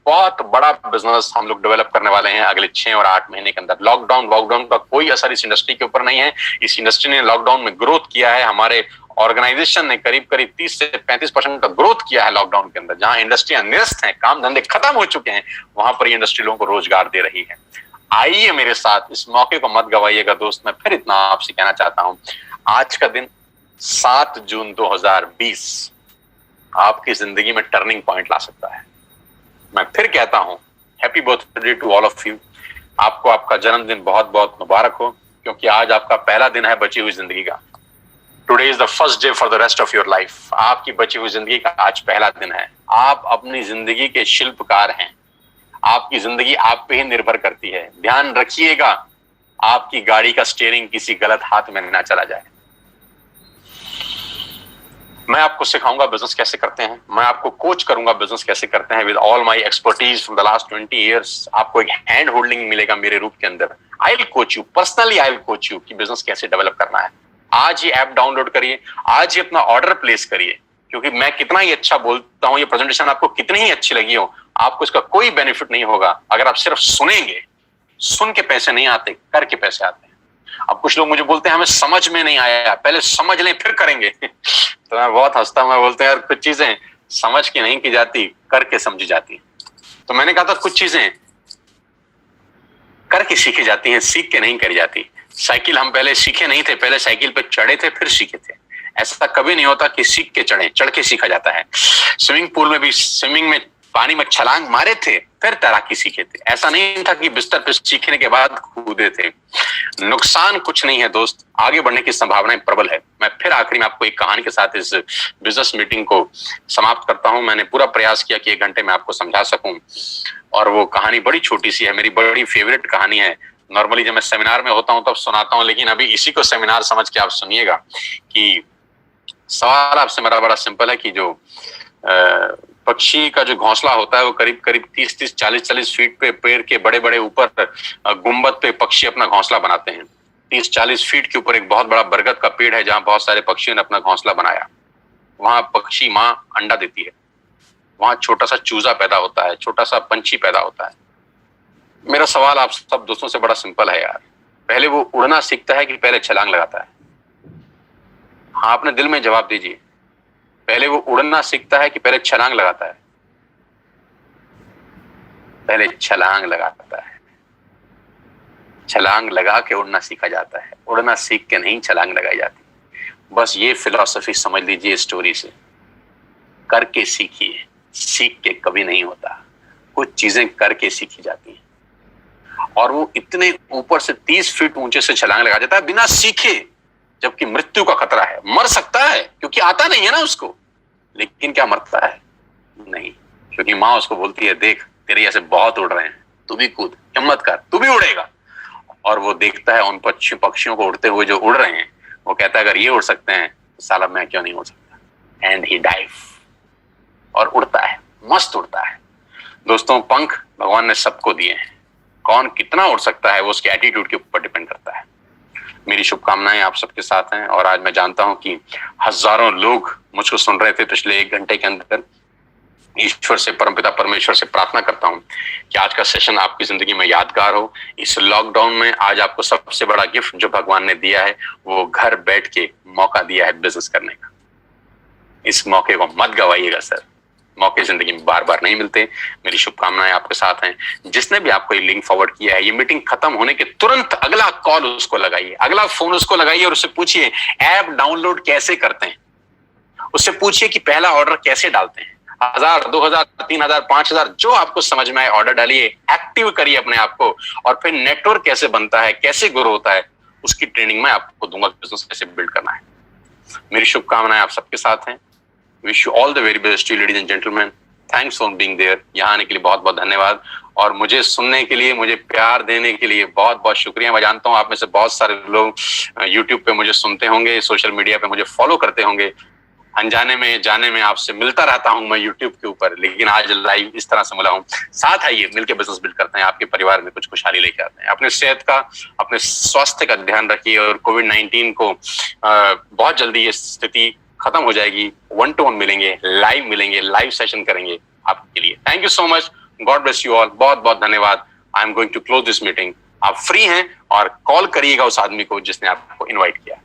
बहुत बड़ा बिजनेस हम लोग डेवलप करने वाले हैं अगले 6 और 8 महीने के अंदर। लॉकडाउन का कोई असर इस इंडस्ट्री के ऊपर नहीं है। इस इंडस्ट्री ने लॉकडाउन में ग्रोथ किया है। हमारे ऑर्गेनाइजेशन ने करीब 30 से 35% का ग्रोथ किया है लॉकडाउन के अंदर। जहां इंडस्ट्रियां निरस्त हैं, काम धंधे खत्म हो चुके हैं, वहां पर ये इंडस्ट्री लोगों को रोजगार दे रही है। आइए मेरे साथ, इस मौके को मत गवाइएगा दोस्त। मैं फिर इतना आपसे कहना चाहता हूं, आज का दिन 7 जून 2020 आपकी जिंदगी में टर्निंग पॉइंट ला सकता है। मैं फिर कहता हूं, happy birthday to all of you. आपको आपका जन्मदिन बहुत बहुत मुबारक हो, क्योंकि आज आपका पहला दिन है बची हुई जिंदगी का। Today is the first day for the rest of your life. आपकी बची हुई जिंदगी का आज पहला दिन है। आप अपनी जिंदगी के शिल्पकार हैं। आपकी जिंदगी आप पे ही निर्भर करती है। ध्यान रखिएगा, आपकी गाड़ी का स्टीयरिंग किसी गलत हाथ में ना चला जाए। मैं आपको सिखाऊंगा बिजनेस कैसे करते हैं, मैं आपको कोच करूंगा बिजनेस कैसे करते हैं with all my expertise from the last 20 years. आपको एक हैंड होल्डिंग मिलेगा मेरे रूप के अंदर। I will coach you personally, I will coach you कि बिजनेस कैसे डेवलप करना है। आज ही ऐप डाउनलोड करिए, आज ही अपना ऑर्डर प्लेस करिए, क्योंकि मैं कितना ही अच्छा बोलता हूं, ये प्रेजेंटेशन आपको कितनी ही अच्छी लगी हो, आपको इसका कोई बेनिफिट नहीं होगा अगर आप सिर्फ सुनेंगे। सुन के पैसे नहीं आते, करके पैसे आते हैं। अब कुछ लोग मुझे बोलते हैं हमें समझ में नहीं आया, पहले समझ लें फिर करेंगे। तो मैं बहुत हंसता हूं, मैं बोलते हैं यार कुछ चीजें समझ के नहीं की जाती, करके समझी जाती। तो मैंने कहा था कुछ चीजें करके सीखी जाती हैं, सीख के नहीं करी जाती। साइकिल हम पहले सीखे नहीं थे, पहले साइकिल पे चढ़े थे फिर सीखे थे। ऐसा कभी नहीं होता कि सीख के चढ़े, चढ़ के सीखा जाता है। स्विमिंग पूल में भी स्विमिंग में पानी में छलांग मारे थे फिर तैराकी सीखे थे। ऐसा नहीं था कि बिस्तर पे सीखने के बाद कूदे थे। नुकसान कुछ नहीं है दोस्त, आगे बढ़ने की संभावनाएं प्रबल है। मैं फिर आखिरी में आपको एक कहानी के साथ इस बिजनेस मीटिंग को समाप्त करता हूं। मैंने पूरा प्रयास किया कि 1 घंटे में आपको समझा सकूं, और वो कहानी बड़ी छोटी सी है, मेरी बड़ी फेवरेट कहानी है। नॉर्मली जब मैं सेमिनार में होता हूं तब सुनाता हूं, लेकिन अभी इसी को सेमिनार समझ के आप सुनिएगा। कि सवाल आपसे मेरा बड़ा सिंपल है कि जो पक्षी का जो घोंसला होता है वो करीब करीब 30-30, 40-40 फीट पे पेड़ के बड़े बड़े ऊपर गुंबद पे पक्षी अपना घोंसला बनाते हैं। 30-40 फीट के ऊपर एक बहुत बड़ा बरगद का पेड़ है जहां बहुत सारे पक्षियों ने अपना घोंसला बनाया। वहां पक्षी माँ अंडा देती है, वहां छोटा सा चूजा पैदा होता है, छोटा सा पंछी पैदा होता है। मेरा सवाल आप सब दोस्तों से बड़ा सिंपल है यार, पहले वो उड़ना सीखता है कि पहले छलांग लगाता है? हाँ, अपने दिल में जवाब दीजिए, पहले वो उड़ना सीखता है कि पहले छलांग लगाता है? पहले छलांग लगाता है। छलांग लगा के उड़ना सीखा जाता है, उड़ना सीख के नहीं छलांग लगाई जाती। बस ये फिलॉसफी समझ लीजिए स्टोरी से। करके सीखिए, सीख के कभी नहीं होता। कुछ चीजें करके सीखी जाती हैं, और वो इतने ऊपर से 30 फीट ऊंचे से छलांग लगा जाता है बिना सीखे, जबकि मृत्यु का खतरा है। मर सकता है क्योंकि आता नहीं है ना उसको, लेकिन क्या मरता है? नहीं, क्योंकि माँ उसको बोलती है देख तेरे जैसे बहुत उड़ रहे हैं, तू भी कूद, हिम्मत कर, तू भी उड़ेगा। और वो देखता है उन पक्षियों को उड़ते हुए जो उड़ रहे हैं, वो कहता है अगर ये उड़ सकते हैं तो साला मैं क्यों नहीं उड़ सकता। एंड ही डाइव, और उड़ता है, मस्त उड़ता है। दोस्तों, पंख भगवान ने सबको दिए हैं, कौन कितना उड़ सकता है वो उसके एटीट्यूड के ऊपर डिपेंड करता है। मेरी शुभकामनाएं आप सबके साथ हैं, और आज मैं जानता हूं कि हजारों लोग मुझको सुन रहे थे पिछले 1 घंटे के अंदर। ईश्वर से, परमपिता परमेश्वर से प्रार्थना करता हूं कि आज का सेशन आपकी जिंदगी में यादगार हो। इस लॉकडाउन में आज आपको सबसे बड़ा गिफ्ट जो भगवान ने दिया है, वो घर बैठ के मौका दिया है बिजनेस करने का। इस मौके को मत गवाइएगा सर, मौके जिंदगी में बार बार नहीं मिलते। मेरी शुभकामनाएं आपके साथ हैं। जिसने भी आपको ये लिंक फॉरवर्ड किया है, ये मीटिंग खत्म होने के तुरंत अगला कॉल उसको लगाइए, अगला फोन उसको लगाइए, और उससे पूछिए ऐप डाउनलोड कैसे करते हैं। उससे पूछिए कि पहला ऑर्डर कैसे डालते हैं। 1000, 2000, 3000, 5000 जो आपको समझ में आए ऑर्डर डालिए, एक्टिव करिए अपने आप को, और फिर नेटवर्क कैसे बनता है, कैसे ग्रो होता है, उसकी ट्रेनिंग मैं आपको दूंगा, बिजनेस कैसे बिल्ड करना है। मेरी शुभकामनाएं आप सबके साथ हैं। Wish you all the very best ladies and gentleman. Thanks for being there. यहाँ आने के लिए बहुत बहुत धन्यवाद, और मुझे सुनने के लिए, मुझे प्यार देने के लिए बहुत बहुत शुक्रिया। मैं जानता हूँ आप में से बहुत सारे लोग यूट्यूब पे मुझे सुनते होंगे, सोशल मीडिया पे मुझे फॉलो करते होंगे। अनजाने में जाने में आपसे मिलता रहता हूं मैं यूट्यूब के ऊपर, लेकिन आज लाइव इस तरह से मिला हूं। साथ आइए मिलकर बिजनेस बिल्ड करते हैं, आपके परिवार में कुछ खुशहाली लेके आते हैं। अपने सेहत का, अपने स्वास्थ्य का ध्यान रखिए, और कोविड-19 को बहुत जल्दी ये स्थिति खत्म हो जाएगी। 1-to-1 मिलेंगे, लाइव सेशन करेंगे आपके लिए। Thank you so much, god bless you all. बहुत बहुत धन्यवाद। I am going to close this meeting. आप फ्री हैं और कॉल करिएगा उस आदमी को जिसने आपको इन्वाइट किया।